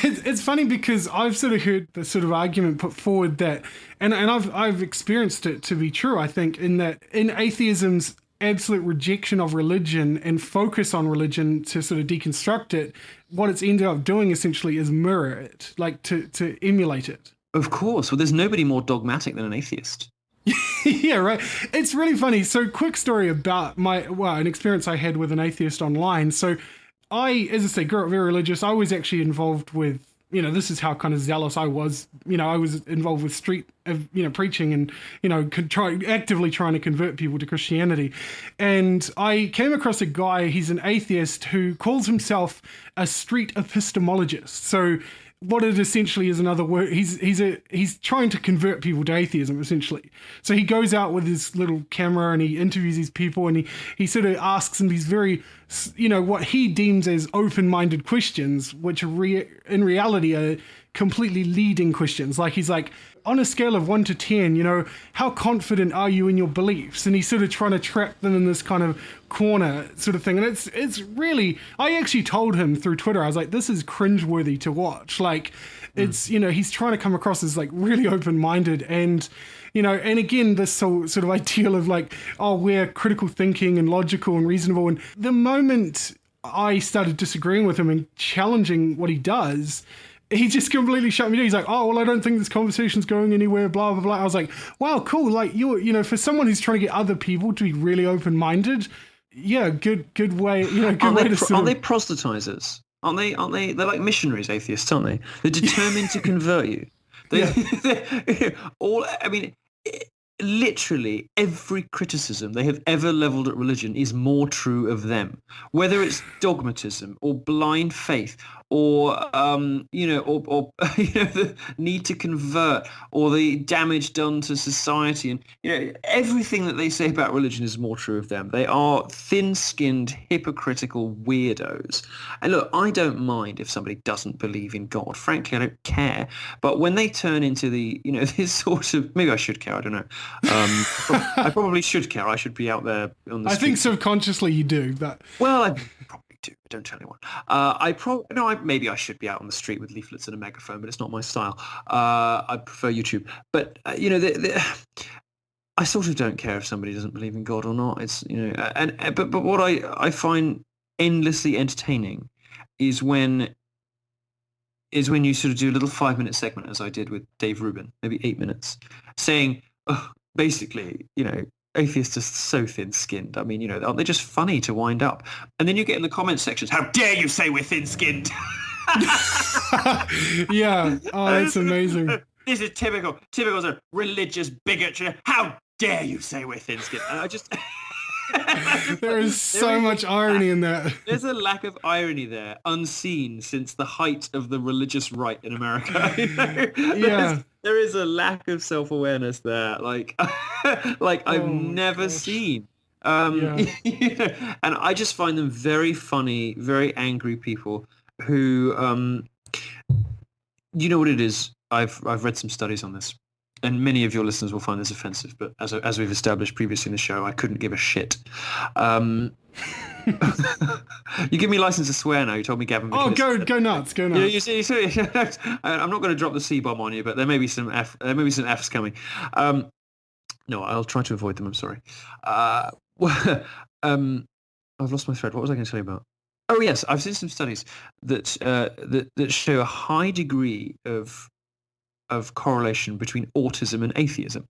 It's funny because I've sort of heard the sort of argument put forward that, and I've experienced it to be true, I think, in that in atheism's absolute rejection of religion and focus on religion to sort of deconstruct it, what it's ended up doing essentially is mirror it, like to emulate it. Of course. Well, there's nobody more dogmatic than an atheist. Yeah, right. It's really funny. So, quick story about an experience I had with an atheist online. So, as I say, grew up very religious. I was actually involved with, this is how kind of zealous I was. I was involved with street, preaching and, actively trying to convert people to Christianity. And I came across a guy, he's an atheist who calls himself a street epistemologist. So, what it essentially is, another word, he's trying to convert people to atheism, essentially. So he goes out with his little camera and he interviews these people, and he sort of asks them these very, what he deems as open-minded questions, which in reality are completely leading questions. Like, he's like, on a scale of 1 to 10, how confident are you in your beliefs? And he's sort of trying to trap them in this kind of corner sort of thing. And it's really, I actually told him through Twitter, I was like, this is cringeworthy to watch. Like, it's, he's trying to come across as like really open-minded and, and again, this whole sort of ideal of like, oh, we're critical thinking and logical and reasonable. And the moment I started disagreeing with him and challenging what he does, he just completely shut me down. He's like, oh, well, I don't think this conversation's going anywhere, blah, blah, blah. I was like, wow, cool. Like, for someone who's trying to get other people to be really open-minded, yeah, good way, good way to Aren't they proselytizers? Aren't they? They're like missionaries, atheists, aren't they? They're determined to convert you. Literally every criticism they have ever leveled at religion is more true of them, whether it's dogmatism or blind faith or the need to convert or the damage done to society, and everything that they say about religion is more true of them. They are thin-skinned, hypocritical weirdos. And look, I don't mind if somebody doesn't believe in God. Frankly, I don't care. But when they turn into the this sort of, maybe I should care, I don't know. I probably should care. I should be out there on the street. I think subconsciously you do, but well, I probably do. But don't tell anyone. Maybe I should be out on the street with leaflets and a megaphone, but it's not my style. I prefer YouTube. But I sort of don't care if somebody doesn't believe in God or not. It's but what I find endlessly entertaining is when you sort of do a little 5-minute segment, as I did with Dave Rubin, maybe 8 minutes, saying, basically, atheists are so thin-skinned. I mean, aren't they just funny to wind up? And then you get in the comment sections, how dare you say we're thin-skinned? Yeah. Oh, that's amazing. This is typical sort of religious bigotry. How dare you say we're thin-skinned? And I just... There is so much irony in that. There's a lack of irony there, unseen since the height of the religious right in America. Yeah. There is a lack of self-awareness there, like I've never seen. And I just find them very funny, very angry people who, you know what it is. I've read some studies on this. And many of your listeners will find this offensive, but as we've established previously in the show, I couldn't give a shit. You give me license to swear now. You told me Gavin. Oh, go nuts, go nuts. You see, I'm not going to drop the C-bomb on you, but there may be some Fs coming. No, I'll try to avoid them. I'm sorry. I've lost my thread. What was I going to tell you about? Oh yes, I've seen some studies that show a high degree of correlation between autism and atheism.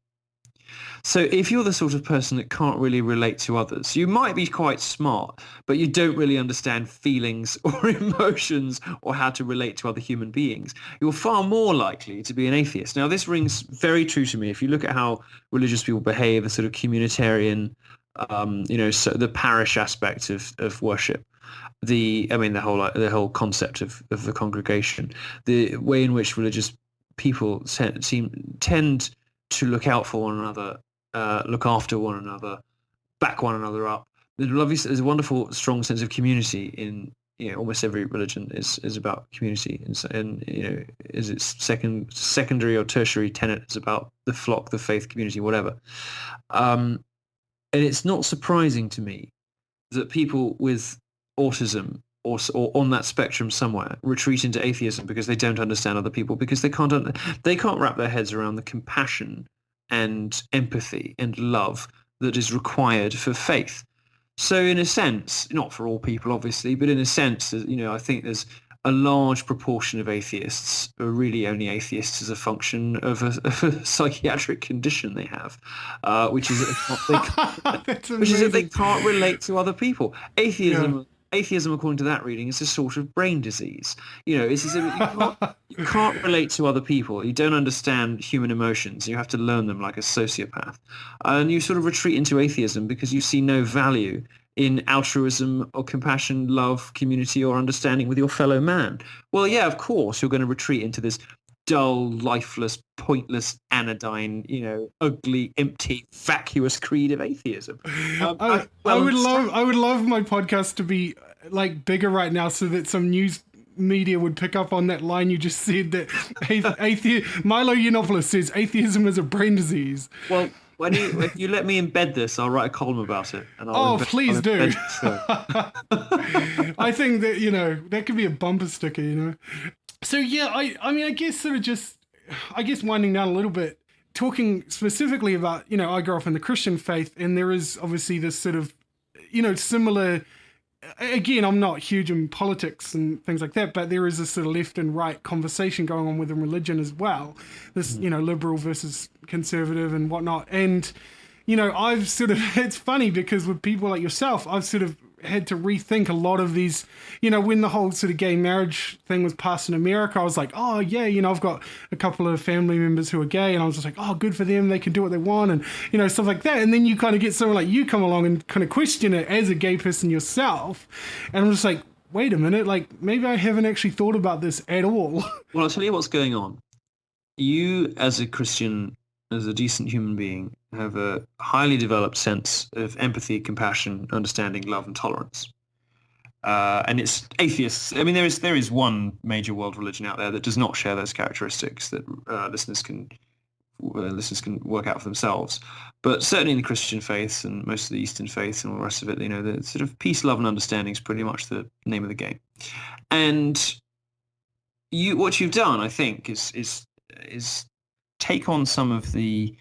So if you're the sort of person that can't really relate to others, you might be quite smart, but you don't really understand feelings or emotions or how to relate to other human beings, you're far more likely to be an atheist. Now, this rings very true to me. If you look at how religious people behave, the sort of communitarian, so the parish aspect of worship, the whole concept of the congregation, the way in which religious people tend to look out for one another, look after one another, back one another up. There's a wonderful, strong sense of community in almost every religion is about community, and is its secondary or tertiary tenet is about the flock, the faith, community, whatever. And it's not surprising to me that people with autism or on that spectrum somewhere retreat into atheism because they don't understand other people, because they can't wrap their heads around the compassion and empathy and love that is required for faith. So in a sense, not for all people obviously, but in a sense, I think there's a large proportion of atheists are really only atheists as a function of a psychiatric condition they have, which is that they can't relate to other people. Atheism, according to that reading, is a sort of brain disease. You can't relate to other people. You don't understand human emotions. You have to learn them like a sociopath. And you sort of retreat into atheism because you see no value in altruism or compassion, love, community, or understanding with your fellow man. Well, yeah, of course, you're going to retreat into this dull, lifeless, pointless, anodyne, ugly, empty, vacuous creed of atheism. I would love my podcast to be like bigger right now, so that some news media would pick up on that line you just said, that Milo Yiannopoulos says atheism is a brain disease. Well, if you let me embed this, I'll write a column about it. And please do. I think that that could be a bumper sticker. So yeah, I guess winding down a little bit, talking specifically about, I grew up in the Christian faith, and there is obviously this sort of, similar, again, I'm not huge in politics and things like that, but there is this sort of left and right conversation going on within religion as well. This, liberal versus conservative and whatnot. And, I've sort of, it's funny because with people like yourself, I've sort of had to rethink a lot of these, when the whole sort of gay marriage thing was passed in America, I was like, oh yeah, I've got a couple of family members who are gay, and I was just like, oh, good for them, they can do what they want, and stuff like that. And then you kind of get someone like you come along and kind of question it as a gay person yourself, and I'm just like, wait a minute, like maybe I haven't actually thought about this at all. Well, I'll tell you what's going on. You, as a Christian, as a decent human being, have a highly developed sense of empathy, compassion, understanding, love, and tolerance. And it's atheists. I mean, there is one major world religion out there that does not share those characteristics that listeners can work out for themselves. But certainly in the Christian faith and most of the Eastern faiths and all the rest of it, the sort of peace, love, and understanding is pretty much the name of the game. And what you've done, I think, is take on some of the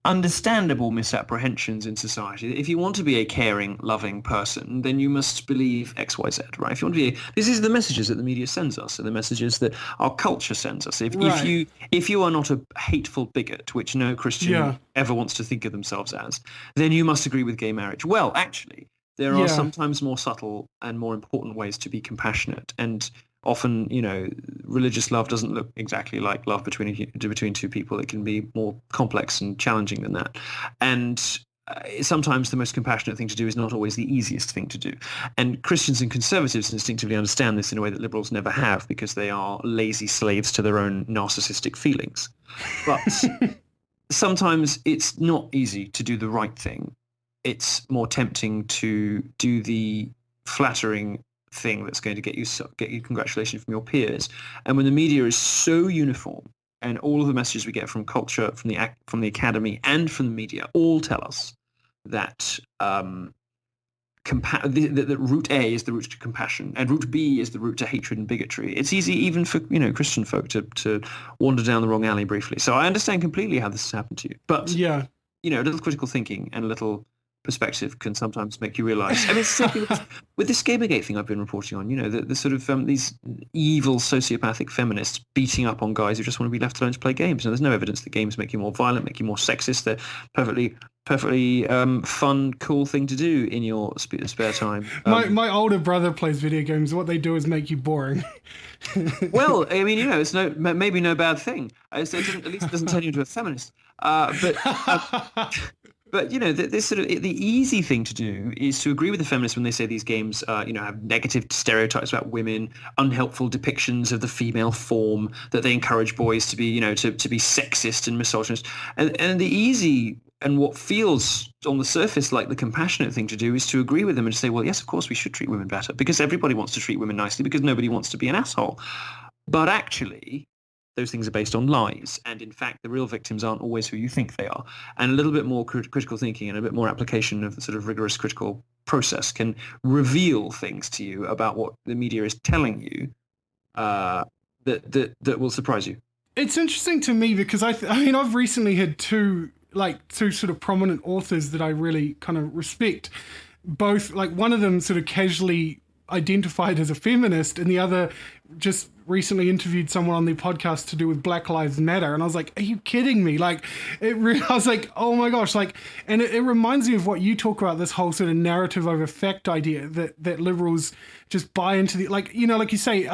understandable misapprehensions in society. If you want to be a caring, loving person, then you must believe X, Y, Z, right? If you want to be this is the messages that the media sends us, and the messages that our culture sends us. If you are not a hateful bigot, which no Christian ever wants to think of themselves as, then you must agree with gay marriage. Well, actually, there are sometimes more subtle and more important ways to be compassionate, and often, religious love doesn't look exactly like love between two people. It can be more complex and challenging than that. And sometimes the most compassionate thing to do is not always the easiest thing to do. And Christians and conservatives instinctively understand this in a way that liberals never have, because they are lazy slaves to their own narcissistic feelings. But sometimes it's not easy to do the right thing. It's more tempting to do the flattering thing that's going to get you congratulations from your peers. And when the media is so uniform, and all of the messages we get from culture, from the academy, and from the media all tell us that that route A is the route to compassion, and route B is the route to hatred and bigotry. It's easy even for Christian folk to wander down the wrong alley briefly. So I understand completely how this has happened to you. But a little critical thinking and a little perspective can sometimes make you realize. I mean, with this Gamergate thing I've been reporting on, the sort of these evil sociopathic feminists beating up on guys who just want to be left alone to play games. And there's no evidence that games make you more violent, make you more sexist. They're perfectly fun, cool thing to do in your spare time. My older brother plays video games. What they do is make you boring. Well, I mean, it's maybe no bad thing. At least it doesn't turn you into a feminist. But this sort of the easy thing to do is to agree with the feminists when they say these games, have negative stereotypes about women, unhelpful depictions of the female form, that they encourage boys to be, to be sexist and misogynist, and the easy and what feels on the surface like the compassionate thing to do is to agree with them and to say, well, yes, of course we should treat women better, because everybody wants to treat women nicely, because nobody wants to be an asshole. But actually, those things are based on lies. And in fact, the real victims aren't always who you think they are. And a little bit more critical thinking and a bit more application of the sort of rigorous critical process can reveal things to you about what the media is telling you that will surprise you. It's interesting to me because I mean, I've recently had two sort of prominent authors that I really kind of respect. Both, like, one of them sort of casually identified as a feminist, and the other just recently interviewed someone on their podcast to do with Black Lives Matter, and I was like, are you kidding me? Like, I was like, oh my gosh, like, and it reminds me of what you talk about, this whole sort of narrative over fact idea that liberals just buy into, the, like, you know, like you say,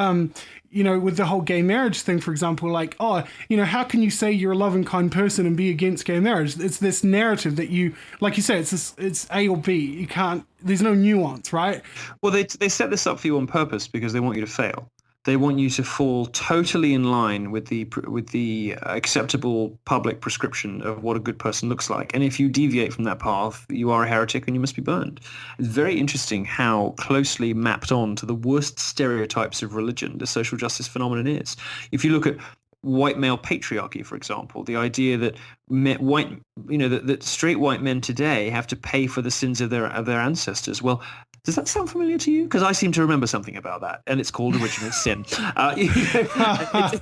you know, with the whole gay marriage thing, for example, like, oh, you know, how can you say you're a loving, kind person and be against gay marriage? It's this narrative that you, like you say, it's A or B. You can't, there's no nuance, right? Well, they set this up for you on purpose because they want you to fail. They want you to fall totally in line with the acceptable public prescription of what a good person looks like. And if you deviate from that path, you are a heretic and you must be burned. It's very interesting how closely mapped on to the worst stereotypes of religion the social justice phenomenon is. If you look at white male patriarchy, for example, the idea that that straight white men today have to pay for the sins of their ancestors. Well, does that sound familiar to you? Because I seem to remember something about that, and it's called original sin. And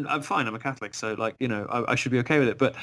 I'm fine. I'm a Catholic, so I should be okay with it. But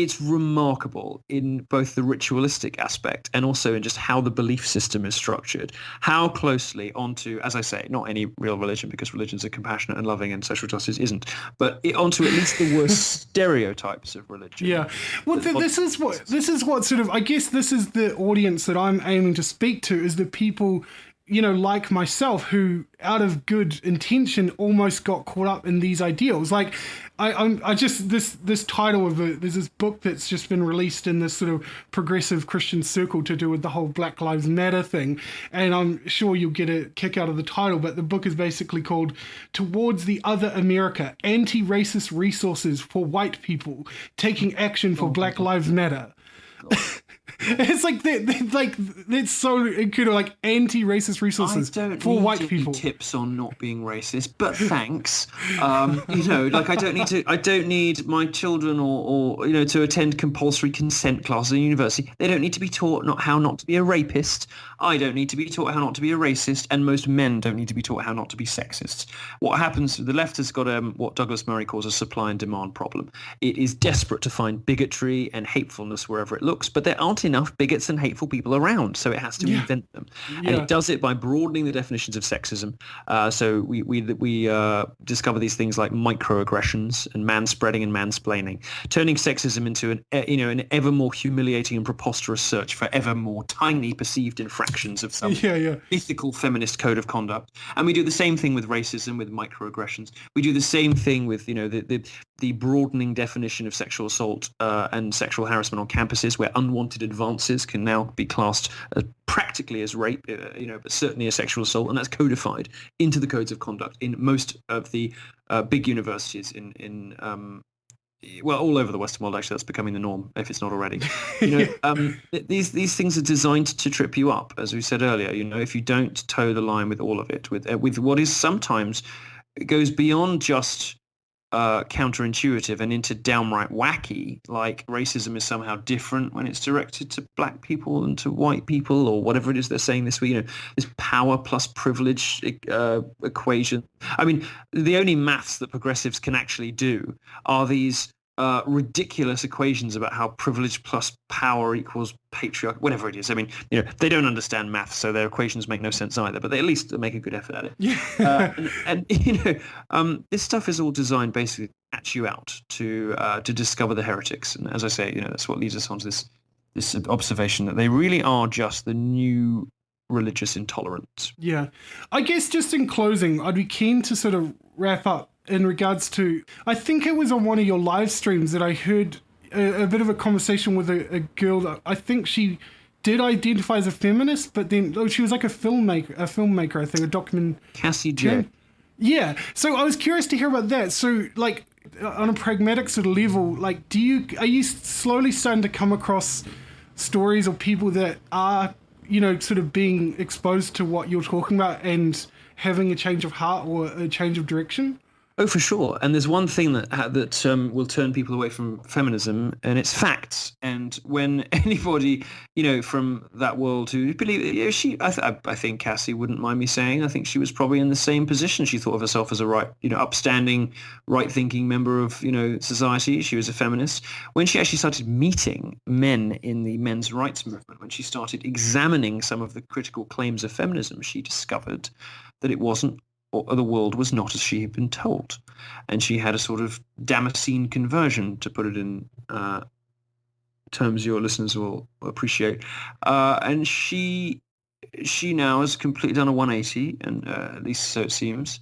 it's remarkable in both the ritualistic aspect and also in just how the belief system is structured, how closely onto, as I say, not any real religion, because religions are compassionate and loving and social justice isn't, but onto at least the worst stereotypes of religion. Yeah. Well, this is what sort of, I guess this is the audience that I'm aiming to speak to, is the people, you know, like myself, who out of good intention almost got caught up in these ideals. Like, I just, this title of there's this book that's just been released in this sort of progressive Christian circle to do with the whole Black Lives Matter thing. And I'm sure you'll get a kick out of the title, but the book is basically called Towards the Other America, Anti-Racist Resources for White People, Taking Action for Black Lives Matter. It's like it's so incredible, like anti-racist resources for white people. Tips on not being racist, but thanks. I don't need my children or to attend compulsory consent classes in university. They don't need to be taught how not to be a rapist. I don't need to be taught how not to be a racist, and most men don't need to be taught how not to be sexist. What happens? The left has got what Douglas Murray calls a supply and demand problem. It is desperate to find bigotry and hatefulness wherever it looks, but there aren't enough bigots and hateful people around, so it has to invent them. And it does it by broadening the definitions of sexism. So we discover these things like microaggressions and manspreading and mansplaining, turning sexism into an ever more humiliating and preposterous search for ever more tiny perceived infractions of some ethical feminist code of conduct. And we do the same thing with racism, with microaggressions. We do the same thing with the broadening definition of sexual assault and sexual harassment on campuses, where unwanted advances can now be classed practically as rape, but certainly as sexual assault, and that's codified into the codes of conduct in most of the big universities in all over the Western world. Actually, that's becoming the norm, if it's not already. These things are designed to trip you up, as we said earlier. If you don't toe the line with all of it, with what is sometimes goes beyond just counterintuitive and into downright wacky, like racism is somehow different when it's directed to black people than to white people, or whatever it is they're saying this week. This power plus privilege equation. I mean, the only maths that progressives can actually do are these ridiculous equations about how privilege plus power equals patriarchy, whatever it is. I mean, they don't understand maths, so their equations make no sense either, but they at least make a good effort at it. This stuff is all designed basically to catch you out, to discover the heretics. And as I say, that's what leads us on to this observation that they really are just the new religious intolerance. Yeah. I guess just in closing, I'd be keen to sort of wrap up in regards to, I think it was on one of your live streams that I heard a bit of a conversation with a girl that I think she did identify as a feminist, but then she was like a filmmaker, I think, a document. Cassie J. Yeah. So I was curious to hear about that. So, like, on a pragmatic sort of level, like, are you slowly starting to come across stories of people that are, sort of being exposed to what you're talking about and having a change of heart or a change of direction? Oh, for sure. And there's one thing that will turn people away from feminism, and it's facts. And when anybody, from that world who believe, I think Cassie wouldn't mind me saying, I think she was probably in the same position. She thought of herself as a upstanding, right-thinking member of, society. She was a feminist. When she actually started meeting men in the men's rights movement, when she started examining some of the critical claims of feminism, she discovered that it wasn't, or the world was not as she had been told. And she had a sort of Damascene conversion, to put it in terms your listeners will appreciate. And she now has completely done a 180, and at least so it seems.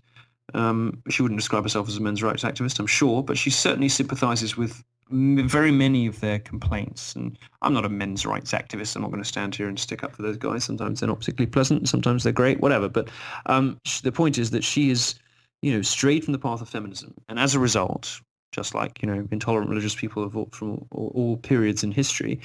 She wouldn't describe herself as a men's rights activist, I'm sure, but she certainly sympathizes with very many of their complaints. And I'm not a men's rights activist. I'm not going to stand here and stick up for those guys. Sometimes they're not particularly pleasant. Sometimes they're great, whatever. But the point is that she is, strayed from the path of feminism. And as a result, just like, intolerant religious people from all periods in history,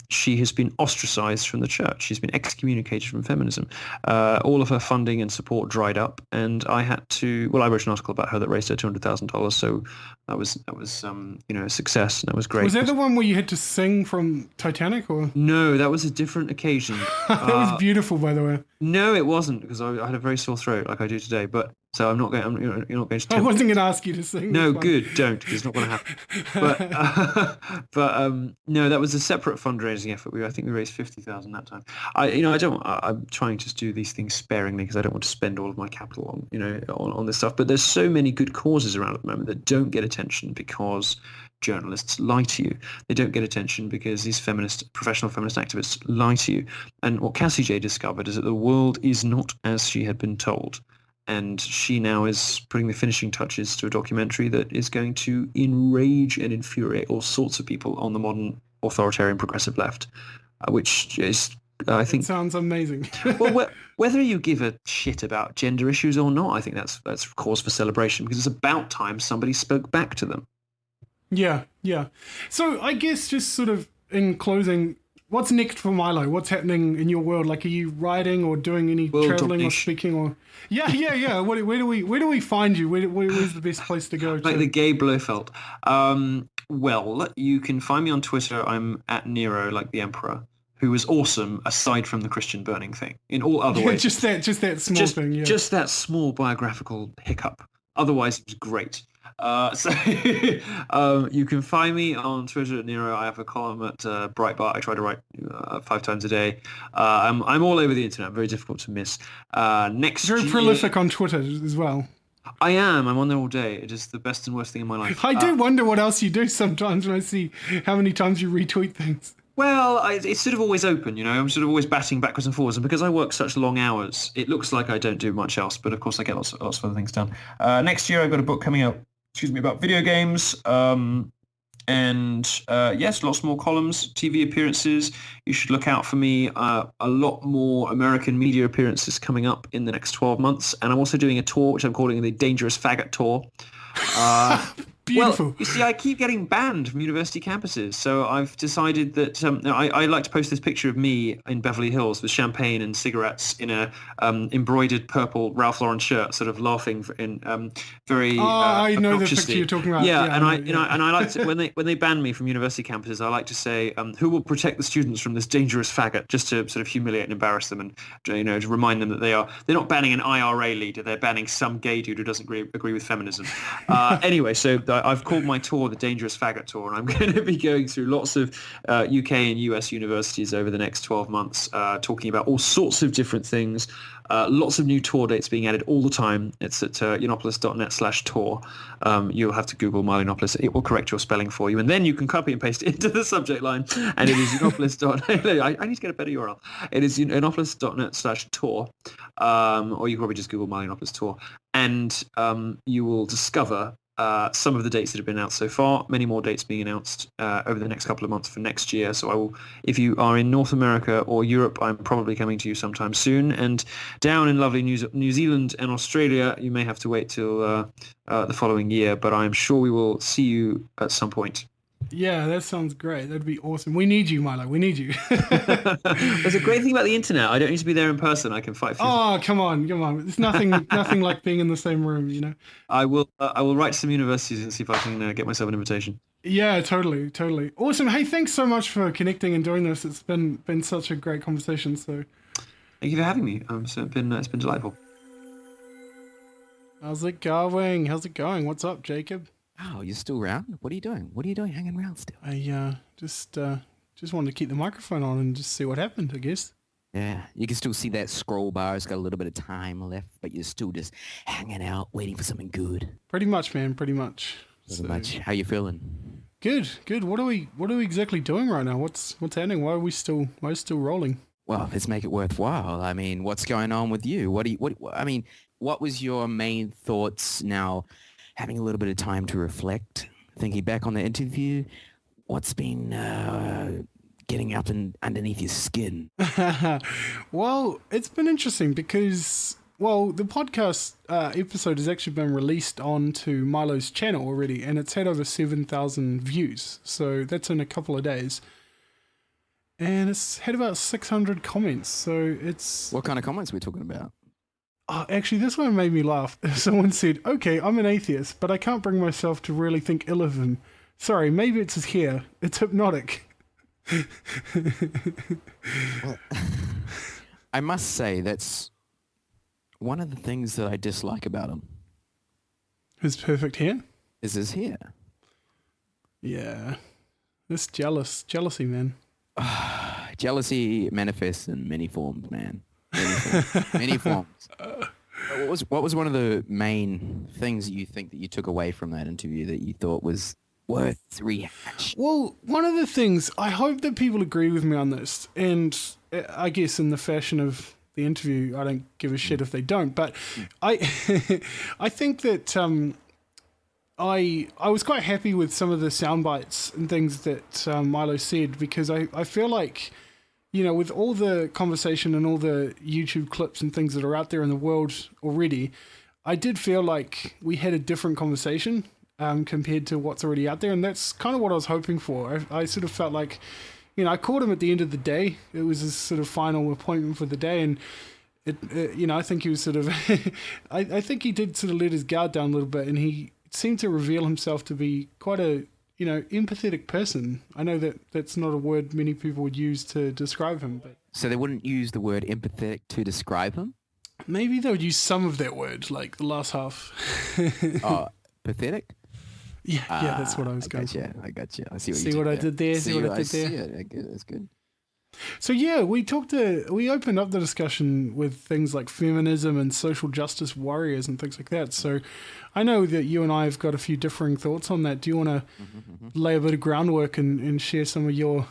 she has been ostracized from the church. She's been excommunicated from feminism. All of her funding and support dried up, and I wrote an article about her that raised her $200,000. So that was a success, and that was great. Was that the one where you had to sing from Titanic, or? No, that was a different occasion. That was beautiful, by the way. No, it wasn't, because I had a very sore throat, like I do today. But so I'm not going. You're not going to. I wasn't going to ask you to sing. No, good. Don't, because it's not going to happen. But no, that was a separate fundraising effort. I think we raised $50,000 that time. I'm trying to do these things sparingly because I don't want to spend all of my capital on this stuff. But there's so many good causes around at the moment that don't get attention because journalists lie to you. They don't get attention because these professional feminist activists lie to you. And what Cassie J discovered is that the world is not as she had been told. And she now is putting the finishing touches to a documentary that is going to enrage and infuriate all sorts of people on the modern authoritarian progressive left, which is, I think... It sounds amazing. Well, whether you give a shit about gender issues or not, I think that's cause for celebration, because it's about time somebody spoke back to them. Yeah. So I guess just sort of in closing, what's next for Milo? What's happening in your world? Like, are you writing or doing any traveling or speaking or? Yeah. Where do we find you? Where's the best place to go? Like the gay Blofeld. Well, you can find me on Twitter. I'm at Nero, like the Emperor, who was awesome aside from the Christian burning thing. In all other ways, just that small thing. Yeah. Just that small biographical hiccup. Otherwise, it was great. So you can find me on Twitter at Nero. I have a column at Breitbart. I try to write 5 times a day. I'm all over the internet. Very difficult to miss. Very prolific on Twitter as well. I am. I'm on there all day. It is the best and worst thing in my life. I do wonder what else you do sometimes when I see how many times you retweet things. Well, it's sort of always open, I'm sort of always batting backwards and forwards. And because I work such long hours, it looks like I don't do much else. But of course, I get lots of other things done. Next year, I've got a book coming out, about video games. Yes, lots more columns, TV appearances. You should look out for me. A lot more American media appearances coming up in the next 12 months. And I'm also doing a tour, which I'm calling the Dangerous Faggot Tour. Beautiful. Well, you see, I keep getting banned from university campuses, so I've decided that I like to post this picture of me in Beverly Hills with champagne and cigarettes in a embroidered purple Ralph Lauren shirt, sort of laughing in very. I know the picture you're talking about. Yeah, and I like to, when they ban me from university campuses, I like to say, "Who will protect the students from this dangerous faggot?" Just to sort of humiliate and embarrass them, and to remind them that they're not banning an IRA leader, they're banning some gay dude who doesn't agree with feminism. Anyway, so I've called my tour the Dangerous Faggot Tour, and I'm going to be going through lots of UK and US universities over the next 12 months, talking about all sorts of different things. Lots of new tour dates being added all the time. It's at yiannopoulos.net/tour. You'll have to Google Milo Yiannopoulos. It will correct your spelling for you, and then you can copy and paste it into the subject line, and it is yiannopoulos. I need to get a better URL. It is yiannopoulos.net/tour, or you can probably just Google Milo Yiannopoulos Tour, and you will discover some of the dates that have been announced so far, many more dates being announced over the next couple of months for next year. So I will, if you are in North America or Europe, I'm probably coming to you sometime soon. And down in lovely New Zealand and Australia, you may have to wait till the following year, but I'm sure we will see you at some point. Yeah, that sounds great. That'd be awesome. We need you, Milo. We need you. There's a great thing about the internet. I don't need to be there in person. I can fight through. Oh, come on, come on. It's nothing like being in the same room, you know? I will write to some universities and see if I can get myself an invitation. Yeah, totally, totally. Awesome. Hey, thanks so much for connecting and doing this. It's been such a great conversation. So, Thank you for having me. So it's been delightful. how's it going? How's it going? What's up, Jacob? Oh, you're still around? What are you doing? What are you doing hanging around still? I just wanted to keep the microphone on and just see what happened, I guess. Yeah, you can still see that scroll bar. It's got a little bit of time left, but you're still just hanging out, waiting for something good. Pretty much, man. Pretty much. Pretty much. How you feeling? Good, good. What are we exactly doing right now? What's happening? Why are we still rolling? Well, let's make it worthwhile. I mean, what's going on with you? What was your main thoughts now, having a little bit of time to reflect, thinking back on the interview? What's been getting up and underneath your skin? Well, it's been interesting because, the podcast episode has actually been released onto Milo's channel already, and it's had over 7,000 views. So that's in a couple of days. And it's had about 600 comments. So it's... What kind of comments are we talking about? Oh, actually, this one made me laugh. Someone said, "Okay, I'm an atheist, but I can't bring myself to really think ill of him. Sorry, maybe it's his hair. It's hypnotic." Well, I must say that's one of the things that I dislike about him. His perfect hair? Is his hair. Yeah. This jealousy, man. Jealousy manifests in many forms, man. Many forms. What was one of the main things that you took away from that interview that you thought was worth rehash? Well, one of the things, I hope that people agree with me on this, and I guess in the fashion of the interview, I don't give a shit if they don't, but I think that I was quite happy with some of the sound bites and things that Milo said, because I feel like, you know, with all the conversation and all the YouTube clips and things that are out there in the world already, I did feel like we had a different conversation compared to what's already out there. And that's kind of what I was hoping for. I sort of felt like, you know, I caught him at the end of the day. It was his sort of final appointment for the day. And, you know, I think he was sort of, I think he did sort of let his guard down a little bit, and he seemed to reveal himself to be quite a, you know, empathetic person. I know that that's not a word many people would use to describe him, but So they wouldn't use the word empathetic to describe him? maybe they would use some of that word, like the last half. Oh, pathetic? Yeah, that's what I was going for. I got you. I see what See you what did I there. did there? See what I did there? See it. That's good. So yeah, we opened up the discussion with things like feminism and social justice warriors and things like that. So I know that you and I have got a few differing thoughts on that. Do you want to lay a bit of groundwork and share some of your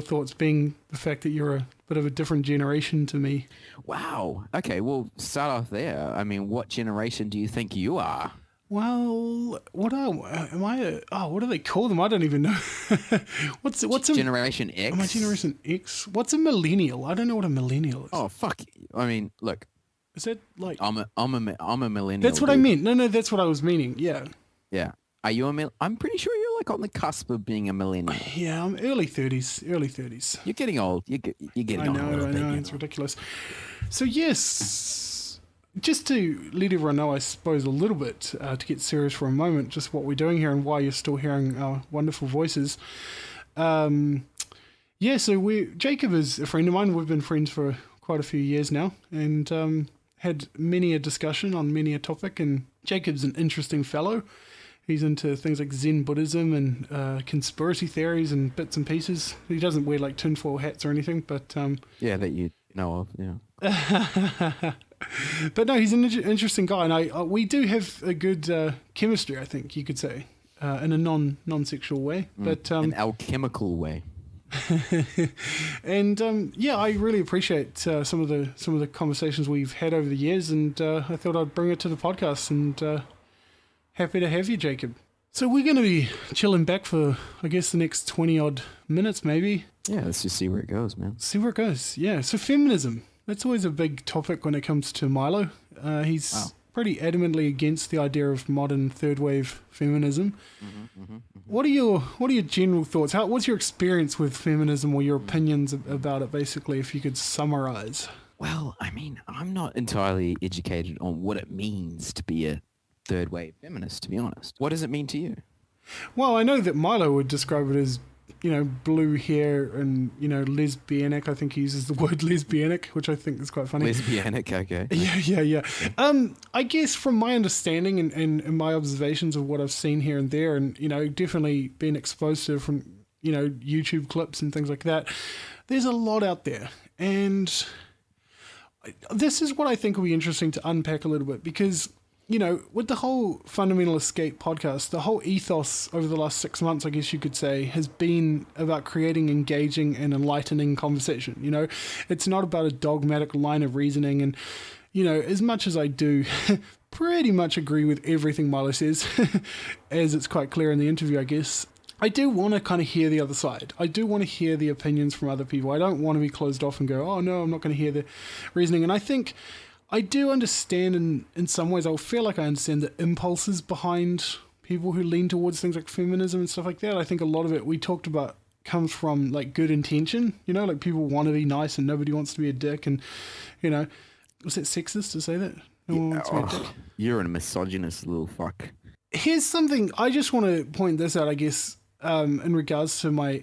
thoughts, being the fact that you're a bit of a different generation to me? Wow. Okay, well, start off there. I mean, what generation do you think you are? Well, what do they call them? I don't even know. what's a Generation X? Am I Generation X? What's a millennial? I don't know what a millennial is. Oh, fuck. I mean, look, Is that like... I'm a millennial. That's what I dude. meant. No, that's what I was meaning. Yeah. Yeah. Are you a I'm pretty sure you're like on the cusp of being a millennial. Yeah, I'm early 30s. You're getting old. You're getting I on a little bit. know, you it's know. ridiculous. So yes, just to let everyone know, I suppose, a little bit, to get serious for a moment, just what we're doing here and why you're still hearing our wonderful voices. So Jacob is a friend of mine. We've been friends for quite a few years now, and had many a discussion on many a topic, and Jacob's an interesting fellow. He's into things like Zen Buddhism and conspiracy theories and bits and pieces. He doesn't wear like tinfoil hats or anything, but Yeah, that you know of. Yeah. but no, he's an interesting guy, and we do have a good chemistry, I think you could say, in a non-sexual way. But An alchemical way. and I really appreciate some of the conversations we've had over the years, and I thought I'd bring it to the podcast, and happy to have you, Jacob. So we're going to be chilling back for, I guess, the next 20 odd minutes, maybe. Yeah, let's just see where it goes, man. See where it goes. Yeah. So feminism, that's always a big topic when it comes to Milo. He's pretty adamantly against the idea of modern third wave feminism. What are your general thoughts? What's your experience with feminism, or your opinions about it, basically, if you could summarize? Well, I mean, I'm not entirely educated on what it means to be a third wave feminist, to be honest. What does it mean to you? Well, I know that Milo would describe it as, blue hair and, lesbianic. I think he uses the word lesbianic, which I think is quite funny. Lesbianic, okay. Yeah. I guess from my understanding and my observations of what I've seen here and there, and, definitely been exposed to from, YouTube clips and things like that, there's a lot out there. And this is what I think will be interesting to unpack a little bit, because with the whole Fundamental Escape podcast, the whole ethos over the last 6 months, I guess you could say, has been about creating engaging and enlightening conversation. It's not about a dogmatic line of reasoning. And, as much as I do pretty much agree with everything Milo says, as it's quite clear in the interview, I guess, I do want to kind of hear the other side. I do want to hear the opinions from other people. I don't want to be closed off and go, oh, no, I'm not going to hear the reasoning. And I think I do understand, in some ways, I feel like I understand the impulses behind people who lean towards things like feminism and stuff like that. I think a lot of it we talked about comes from like good intention, like people want to be nice and nobody wants to be a dick. And, was that sexist to say that? No one wants to be a dick. You're a misogynist little fuck. Here's something, I just want to point this out, I guess, in regards to my,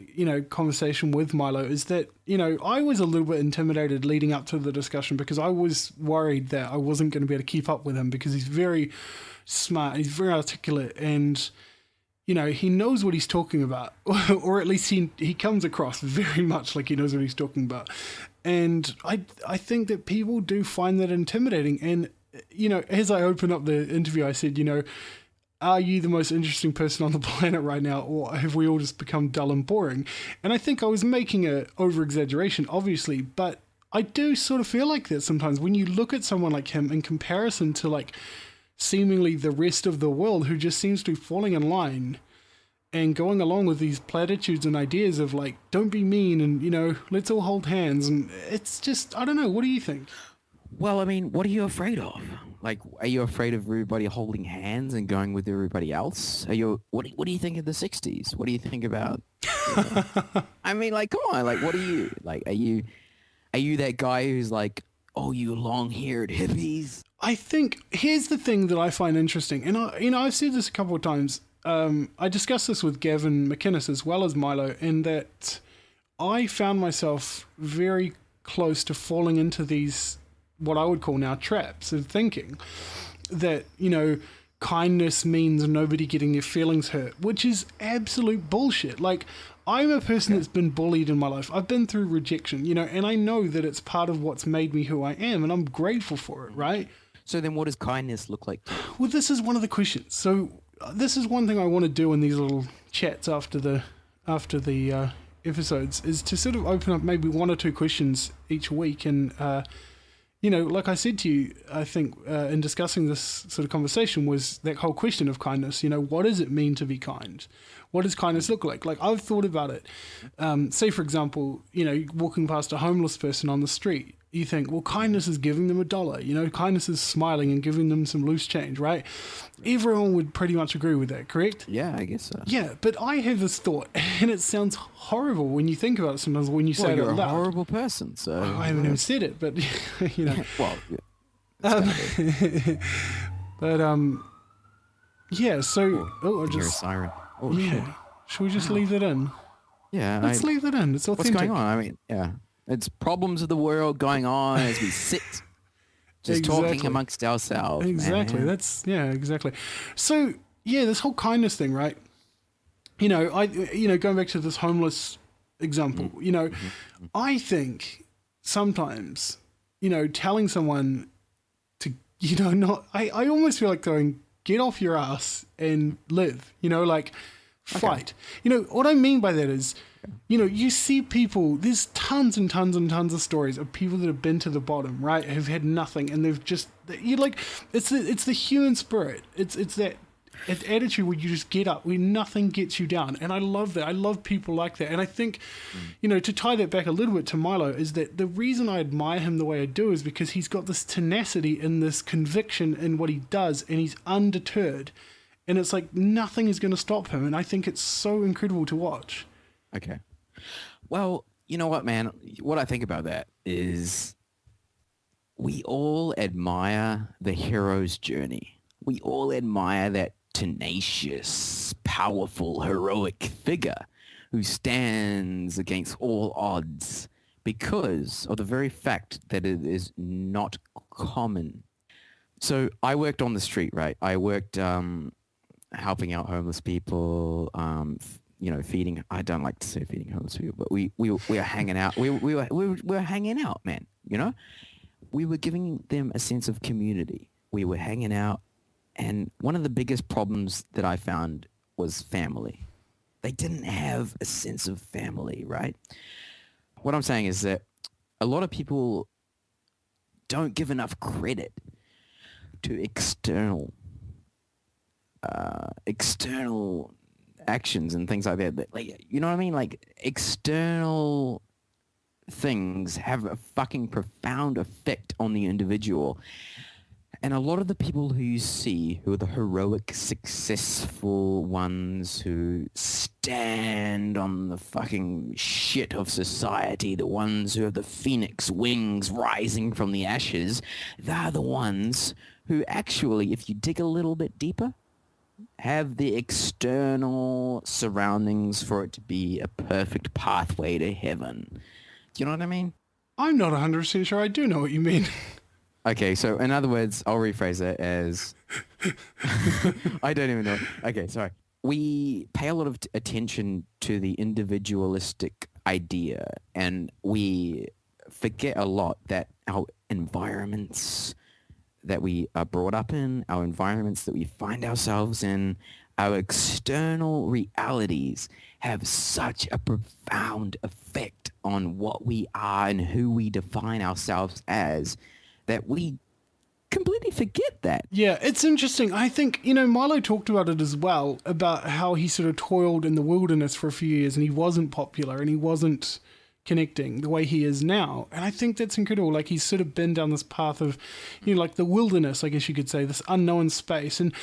conversation with Milo, is that, I was a little bit intimidated leading up to the discussion, because I was worried that I wasn't going to be able to keep up with him, because he's very smart, he's very articulate, and, he knows what he's talking about, or at least he comes across very much like he knows what he's talking about. And I think that people do find that intimidating. And, as I open up the interview, I said, are you the most interesting person on the planet right now, or have we all just become dull and boring? And I think I was making an over-exaggeration, obviously, but I do sort of feel like that sometimes when you look at someone like him in comparison to, like, seemingly the rest of the world, who just seems to be falling in line and going along with these platitudes and ideas of, like, don't be mean and, let's all hold hands. And it's just, I don't know, what do you think? Well, I mean, what are you afraid of? Like, are you afraid of everybody holding hands and going with everybody else? What do you think of the 60s? What do you think about... I mean, like, come on, like, what are you... Like, are you that guy who's like, oh, you long-haired hippies? I think, here's the thing that I find interesting, and I've said this a couple of times. I discussed this with Gavin McInnes as well as Milo, in that I found myself very close to falling into these... what I would call now traps of thinking that, kindness means nobody getting their feelings hurt, which is absolute bullshit. Like, I'm a person that's been bullied in my life. I've been through rejection, and I know that it's part of what's made me who I am, and I'm grateful for it, right? So then what does kindness look like? Well, this is one of the questions. So this is one thing I want to do in these little chats after the episodes, is to sort of open up maybe one or two questions each week. And, like I said to you, I think in discussing this sort of conversation was that whole question of kindness. What does it mean to be kind? What does kindness look like? Like, I've thought about it. Say, for example, walking past a homeless person on the street, you think, well, kindness is giving them $1. Kindness is smiling and giving them some loose change, right? Everyone would pretty much agree with that, correct? Yeah, I guess so. Yeah, but I have this thought, and it sounds horrible when you think about it sometimes when you say it out loud. You're a horrible person, so... I haven't even said it, but, Well, yeah, so... I hear a siren. Oh, yeah. shit. Should we just leave that in? Yeah. Let's leave that in. It's authentic. What's going on? I mean, yeah. It's problems of the world going on as we sit just talking amongst ourselves. Exactly. Man. Exactly. So, this whole kindness thing, right? Going back to this homeless example, I think sometimes, telling someone to, I almost feel like going, get off your ass and live, fight. Okay. What I mean by that is, you see people, there's tons and tons and tons of stories of people that have been to the bottom, right? Have had nothing, and they've just, it's the human spirit. It's that attitude where you just get up, where nothing gets you down. And I love that. I love people like that. And I think, to tie that back a little bit to Milo, is that the reason I admire him the way I do is because he's got this tenacity and this conviction in what he does, and he's undeterred. And it's like nothing is going to stop him. And I think it's so incredible to watch. Okay. Well, you know what, man? What I think about that is we all admire the hero's journey. We all admire that tenacious, powerful, heroic figure who stands against all odds because of the very fact that it is not common. So I worked on the street, right? I worked helping out homeless people, feeding. I don't like to say feeding homeless people, but we were hanging out. We were hanging out, man. We were giving them a sense of community. We were hanging out, and one of the biggest problems that I found was family. They didn't have a sense of family, right? What I'm saying is that a lot of people don't give enough credit to external actions and things like that. Like, you know what I mean? Like, external things have a fucking profound effect on the individual. And a lot of the people who you see who are the heroic, successful ones who stand on the fucking shit of society, the ones who have the phoenix wings rising from the ashes, they're the ones who actually, if you dig a little bit deeper, have the external surroundings for it to be a perfect pathway to heaven. Do you know what I mean? I'm not 100% sure I do know what you mean. Okay, so in other words, I'll rephrase it as... I don't even know. Okay, sorry. We pay a lot of attention to the individualistic idea, and we forget a lot that our environments that we are brought up in, our environments that we find ourselves in, our external realities have such a profound effect on what we are and who we define ourselves as, that we completely forget that. Yeah, it's interesting. I think, Milo talked about it as well, about how he sort of toiled in the wilderness for a few years and he wasn't popular and he wasn't connecting the way he is now. And I think that's incredible. Like, he's sort of been down this path of, like the wilderness, I guess you could say, this unknown space. And,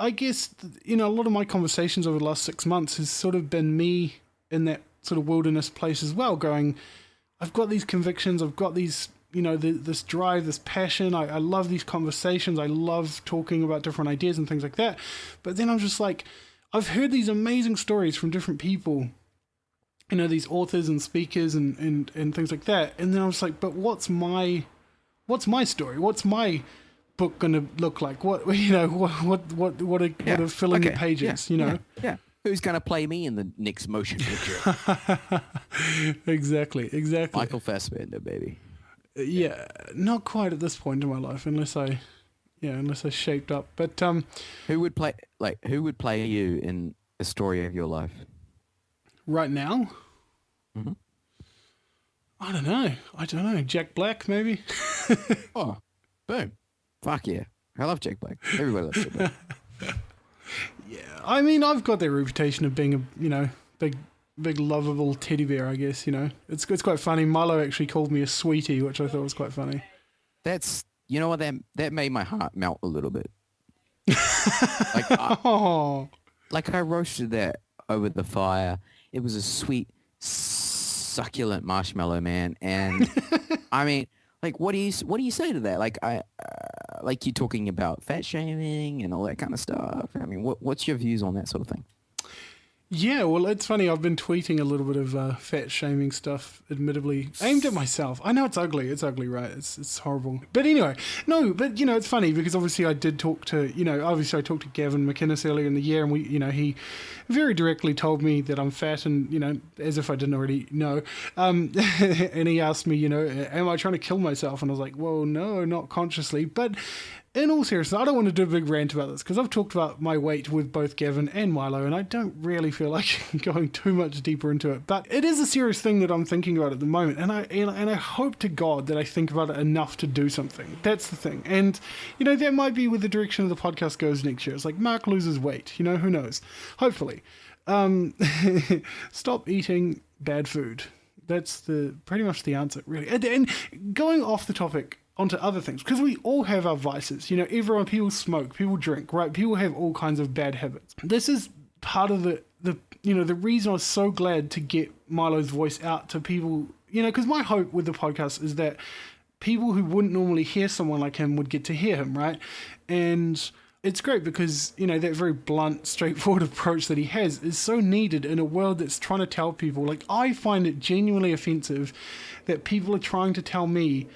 I guess, a lot of my conversations over the last 6 months has sort of been me in that sort of wilderness place as well, going, I've got these convictions, I've got these, this drive, this passion. I love these conversations. I love talking about different ideas and things like that. But then I'm just like, I've heard these amazing stories from different people, these authors and speakers and things like that. And then I was like, but what's my story? What's my book going to look like? What are filling the pages, Yeah. Who's going to play me in the next motion picture? Exactly. Michael Fassbender, baby. Yeah, not quite at this point in my life, unless I shaped up. But who would play you in a story of your life right now? Mm-hmm. I don't know. Jack Black, maybe. Oh, boom! Fuck yeah! I love Jack Black. Everybody loves Jack Black. Yeah, I mean, I've got that reputation of being a big lovable teddy bear, I guess. It's quite funny. Milo actually called me a sweetie, which I thought was quite funny. That's, you know what, that made my heart melt a little bit. Like I roasted that over the fire. It was a sweet, succulent marshmallow, man. And I mean, like, what do you say to that? Like, like you talking about fat shaming and all that kind of stuff. I mean, what's your views on that sort of thing? Yeah, well, it's funny. I've been tweeting a little bit of fat shaming stuff, admittedly, aimed at myself. I know it's ugly. It's ugly, right? It's horrible. But anyway, no, but, it's funny because obviously I did talk to, I talked to Gavin McInnes earlier in the year, and he very directly told me that I'm fat and, as if I didn't already know. And he asked me, am I trying to kill myself? And I was like, well, no, not consciously. But in all seriousness, I don't want to do a big rant about this because I've talked about my weight with both Gavin and Milo, and I don't really feel like going too much deeper into it. But it is a serious thing that I'm thinking about at the moment, and I hope to God that I think about it enough to do something. That's the thing. And, that might be where the direction of the podcast goes next year. It's like Mark loses weight, who knows? Hopefully. Stop eating bad food. That's pretty much the answer, really. And going off the topic onto other things, because we all have our vices. People smoke, people drink, right? People have all kinds of bad habits. This is part of the reason I was so glad to get Milo's voice out to people, because my hope with the podcast is that people who wouldn't normally hear someone like him would get to hear him, right? And it's great because, that very blunt, straightforward approach that he has is so needed in a world that's trying to tell people, like, I find it genuinely offensive that people are trying to tell me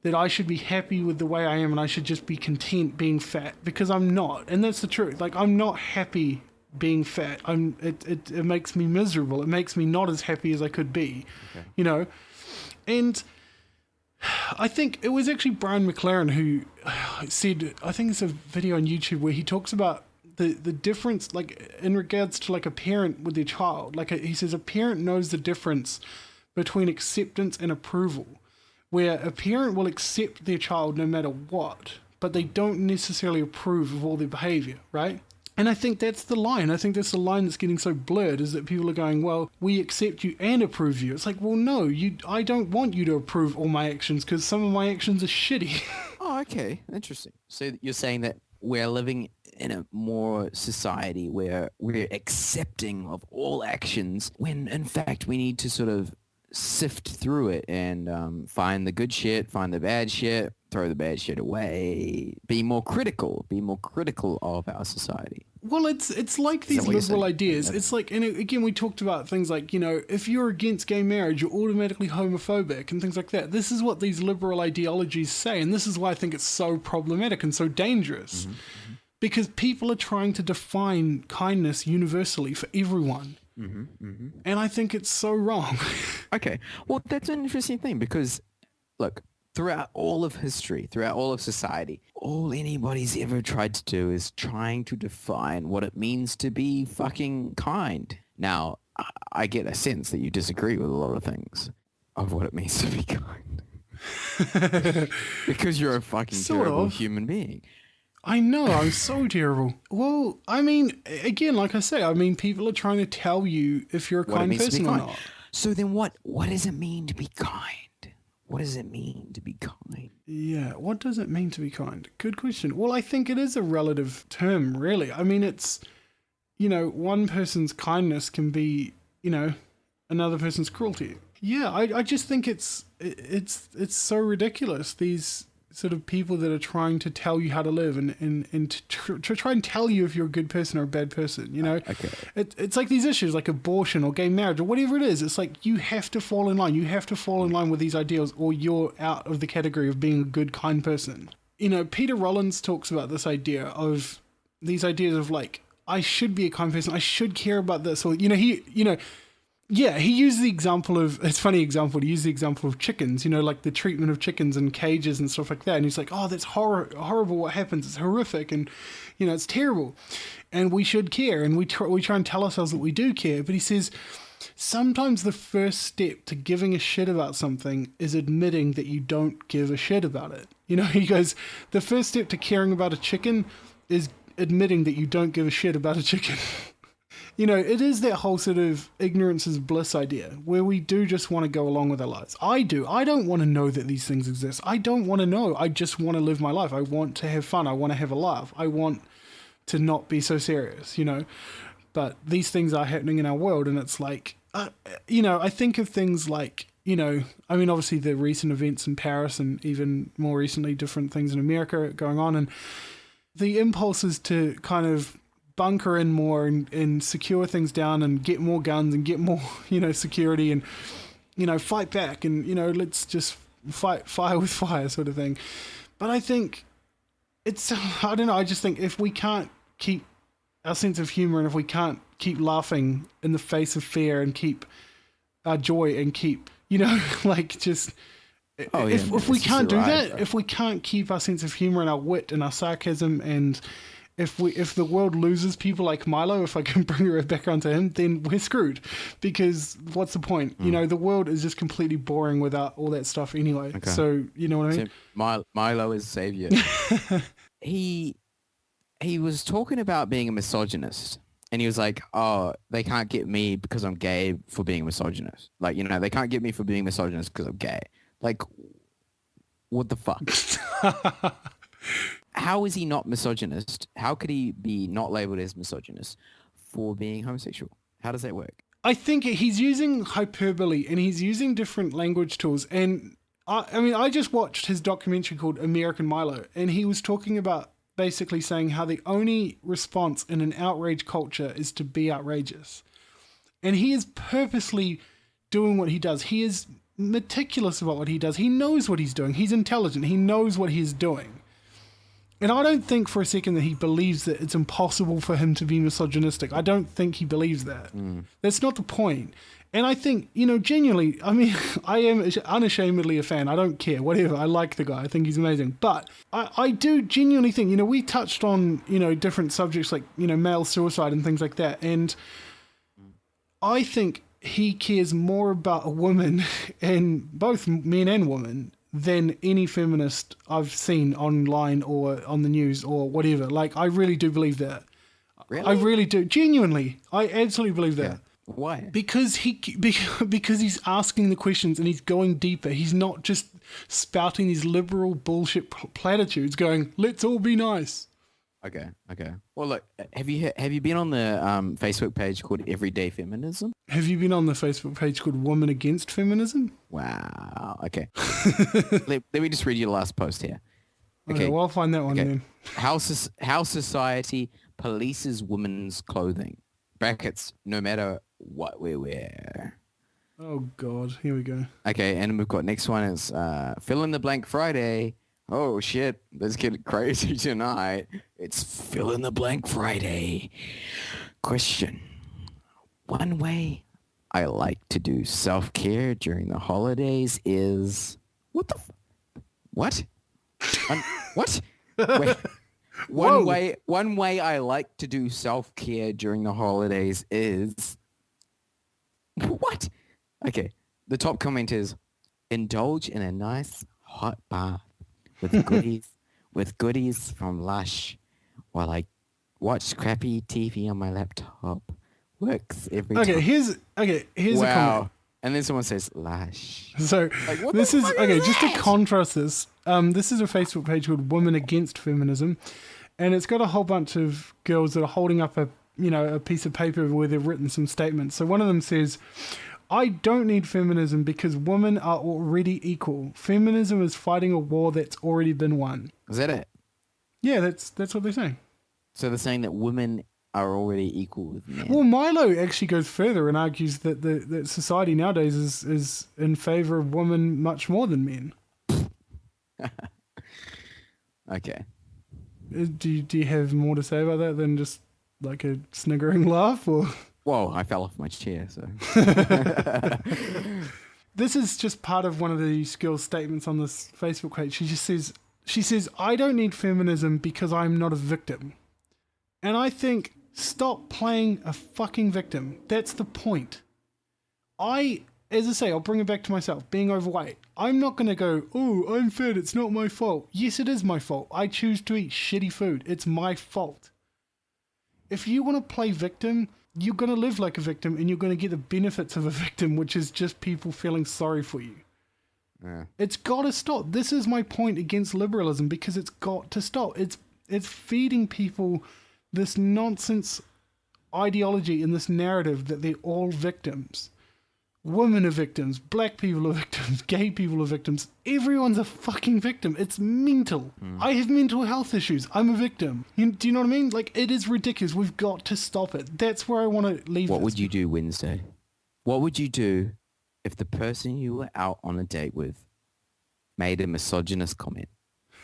that I should be happy with the way I am and I should just be content being fat, because I'm not. And that's the truth. Like, I'm not happy being fat. It makes me miserable. It makes me not as happy as I could be, And I think it was actually Brian McLaren who said, I think it's a video on YouTube where he talks about the difference, like, in regards to, like, a parent with their child. Like, he says a parent knows the difference between acceptance and approval, where a parent will accept their child no matter what, but they don't necessarily approve of all their behavior, right? And I think that's the line. I think that's the line that's getting so blurred, is that people are going, well, we accept you and approve you. It's like, well, no, I don't want you to approve all my actions because some of my actions are shitty. Oh, okay. Interesting. So you're saying that we're living in a more society where we're accepting of all actions when, in fact, we need to sort of sift through it and find the good shit, find the bad shit, throw the bad shit away, be more critical of our society. Well, it's like these liberal ideas. It's like, and again, we talked about things like, if you're against gay marriage, you're automatically homophobic and things like that. This is what these liberal ideologies say, and this is why I think it's so problematic and so dangerous. Mm-hmm. Because people are trying to define kindness universally for everyone. Mm-hmm, mm-hmm. And I think it's so wrong. Okay. Well, that's an interesting thing because, look, throughout all of history, throughout all of society, all anybody's ever tried to do is trying to define what it means to be fucking kind. Now, I get a sense that you disagree with a lot of things of what it means to be kind. Because you're a fucking terrible human being. I know, I'm so terrible. Well, I mean, again, like I say, people are trying to tell you if you're a kind person or not. So then what does it mean to be kind? What does it mean to be kind? Yeah, what does it mean to be kind? Good question. Well, I think it is a relative term, really. I mean, it's, one person's kindness can be, another person's cruelty. Yeah, I just think it's so ridiculous, these sort of people that are trying to tell you how to live and to try and tell you if you're a good person or a bad person, Okay. It's like these issues like abortion or gay marriage or whatever it is. It's like you have to fall in line. You have to fall in line with these ideals or you're out of the category of being a good, kind person. Peter Rollins talks about this idea of these ideas of like, I should be a kind person. I should care about this. Or, he used the example of, it's a funny example, he used the example of chickens, like the treatment of chickens in cages and stuff like that. And he's like, oh, that's horrible what happens. It's horrific and, it's terrible. And we should care. And we try and tell ourselves that we do care. But he says, sometimes the first step to giving a shit about something is admitting that you don't give a shit about it. He goes, the first step to caring about a chicken is admitting that you don't give a shit about a chicken. It is that whole sort of ignorance is bliss idea where we do just want to go along with our lives. I do. I don't want to know that these things exist. I don't want to know. I just want to live my life. I want to have fun. I want to have a laugh. I want to not be so serious, But these things are happening in our world and it's like, I think of things like, obviously the recent events in Paris and even more recently different things in America going on and the impulse is to kind of bunker in more and secure things down and get more guns and get more, security and, fight back and, let's just fight fire with fire sort of thing. But I think I don't know, I just think if we can't keep our sense of humor and if we can't keep laughing in the face of fear and keep our joy and keep, just Oh, yeah, If we can't do that, bro. if we can't keep our sense of humor and our wit and our sarcasm, and if the world loses people like Milo, if I can bring it back onto him, then we're screwed. Because what's the point? You know, the world is just completely boring without all that stuff anyway. Okay. So you know what I mean? So Milo is savior. He was talking about being a misogynist. And he was like, oh, they can't get me because I'm gay for being a misogynist. Like, you know, they can't get me for being misogynist because I'm gay. Like, what the fuck? How is he not misogynist? How could he be not labeled as misogynist for being homosexual? How does that work? I think he's using hyperbole and he's using different language tools. And I mean, I just watched his documentary called American Milo, and he was talking about basically saying how the only response in an outrage culture is to be outrageous. And he is purposely doing what he does. He is meticulous about what he does. He knows what he's doing. He's intelligent. He knows what he's doing. And I don't think for a second that he believes that it's impossible for him to be misogynistic. I don't think he believes that. That's not the point. And I think, you know, genuinely, I mean, I am unashamedly a fan. I don't care, whatever. I like the guy. I think he's amazing. But I do genuinely think, you know, we touched on, you know, different subjects like, you know, male suicide and things like that. And I think he cares more about a woman, and both men and women, than any feminist I've seen online or on the news or whatever. Like, I really do believe that. Really? I really do. Genuinely. I absolutely believe that. Yeah. Why? Because he's asking the questions and he's going deeper. He's not just spouting these liberal bullshit platitudes going, let's all be nice. Okay. Well, look, have you been on the Facebook page called Everyday Feminism? Have you been on the Facebook page called Women Against Feminism? Wow. Okay. let me just read you the last post here. Okay, well, I'll find that one then. How society polices women's clothing. Brackets, no matter what we wear. Oh, God. Here we go. Okay, and we've got next one is fill in the blank Friday. Oh, shit. Let's get crazy tonight. It's fill in the blank Friday. Question. One way I like to do self-care during the holidays is... What the... What? What? Wait. One way I like to do self-care during the holidays is... What? Okay. The top comment is, indulge in a nice hot bath with goodies from Lush while I watch crappy TV on my laptop. Works every time. Here's a comment. And then someone says Lush. So Like, what this the is fuck okay. is Just to that? contrast this, this is a Facebook page called Women Against Feminism, and it's got a whole bunch of girls that are holding up a piece of paper where they've written some statements. So one of them says, "I don't need feminism because women are already equal. Feminism is fighting a war that's already been won." Is that it? Yeah, that's what they're saying. So they're saying that women are already equal with men. Well, Milo actually goes further and argues that that society nowadays is in favor of women much more than men. Okay. Do you have more to say about that than just like a sniggering laugh? Or Whoa, I fell off my chair, so... this is just part of one of the girl's statements on this Facebook page. She says, "I don't need feminism because I'm not a victim." And I think, stop playing a fucking victim. That's the point. As I say, I'll bring it back to myself, being overweight. I'm not going to go, "Oh, I'm fat, it's not my fault." Yes, it is my fault. I choose to eat shitty food. It's my fault. If you want to play victim, you're going to live like a victim and you're going to get the benefits of a victim, which is just people feeling sorry for you. Yeah. It's got to stop. This is my point against liberalism, because it's got to stop. It's feeding people this nonsense ideology and this narrative that they're all victims. Women are victims, black people are victims, gay people are victims. Everyone's a fucking victim. It's mental. I have mental health issues. I'm a victim. Do you know what I mean? Like, it is ridiculous. We've got to stop it. That's where I want to leave What this. would you do Wednesday? What would you do if the person you were out on a date with made a misogynist comment?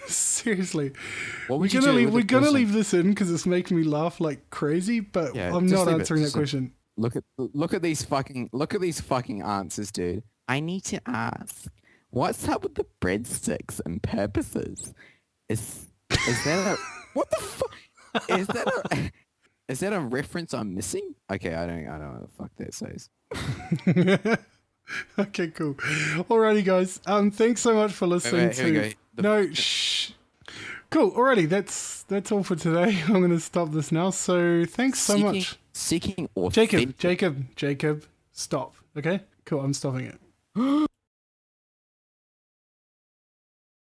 Seriously. What We're would you gonna do? leave, with we're the gonna person- leave this in because it's making me laugh like crazy, but Yeah, I'm just not leave it. answering that Just- question. Look at these fucking answers, dude. I need to ask, What's up with the breadsticks and purposes? Is that a what the fuck? Is that a reference I'm missing? Okay, I don't know what the fuck that says. Okay, cool. Alrighty, guys. Thanks so much for listening Wait, here we go. No, shh. Cool. Alrighty, that's all for today. I'm going to stop this now. So thanks so much. Seeking authentic. Jacob, stop. Okay? Cool, I'm stopping it.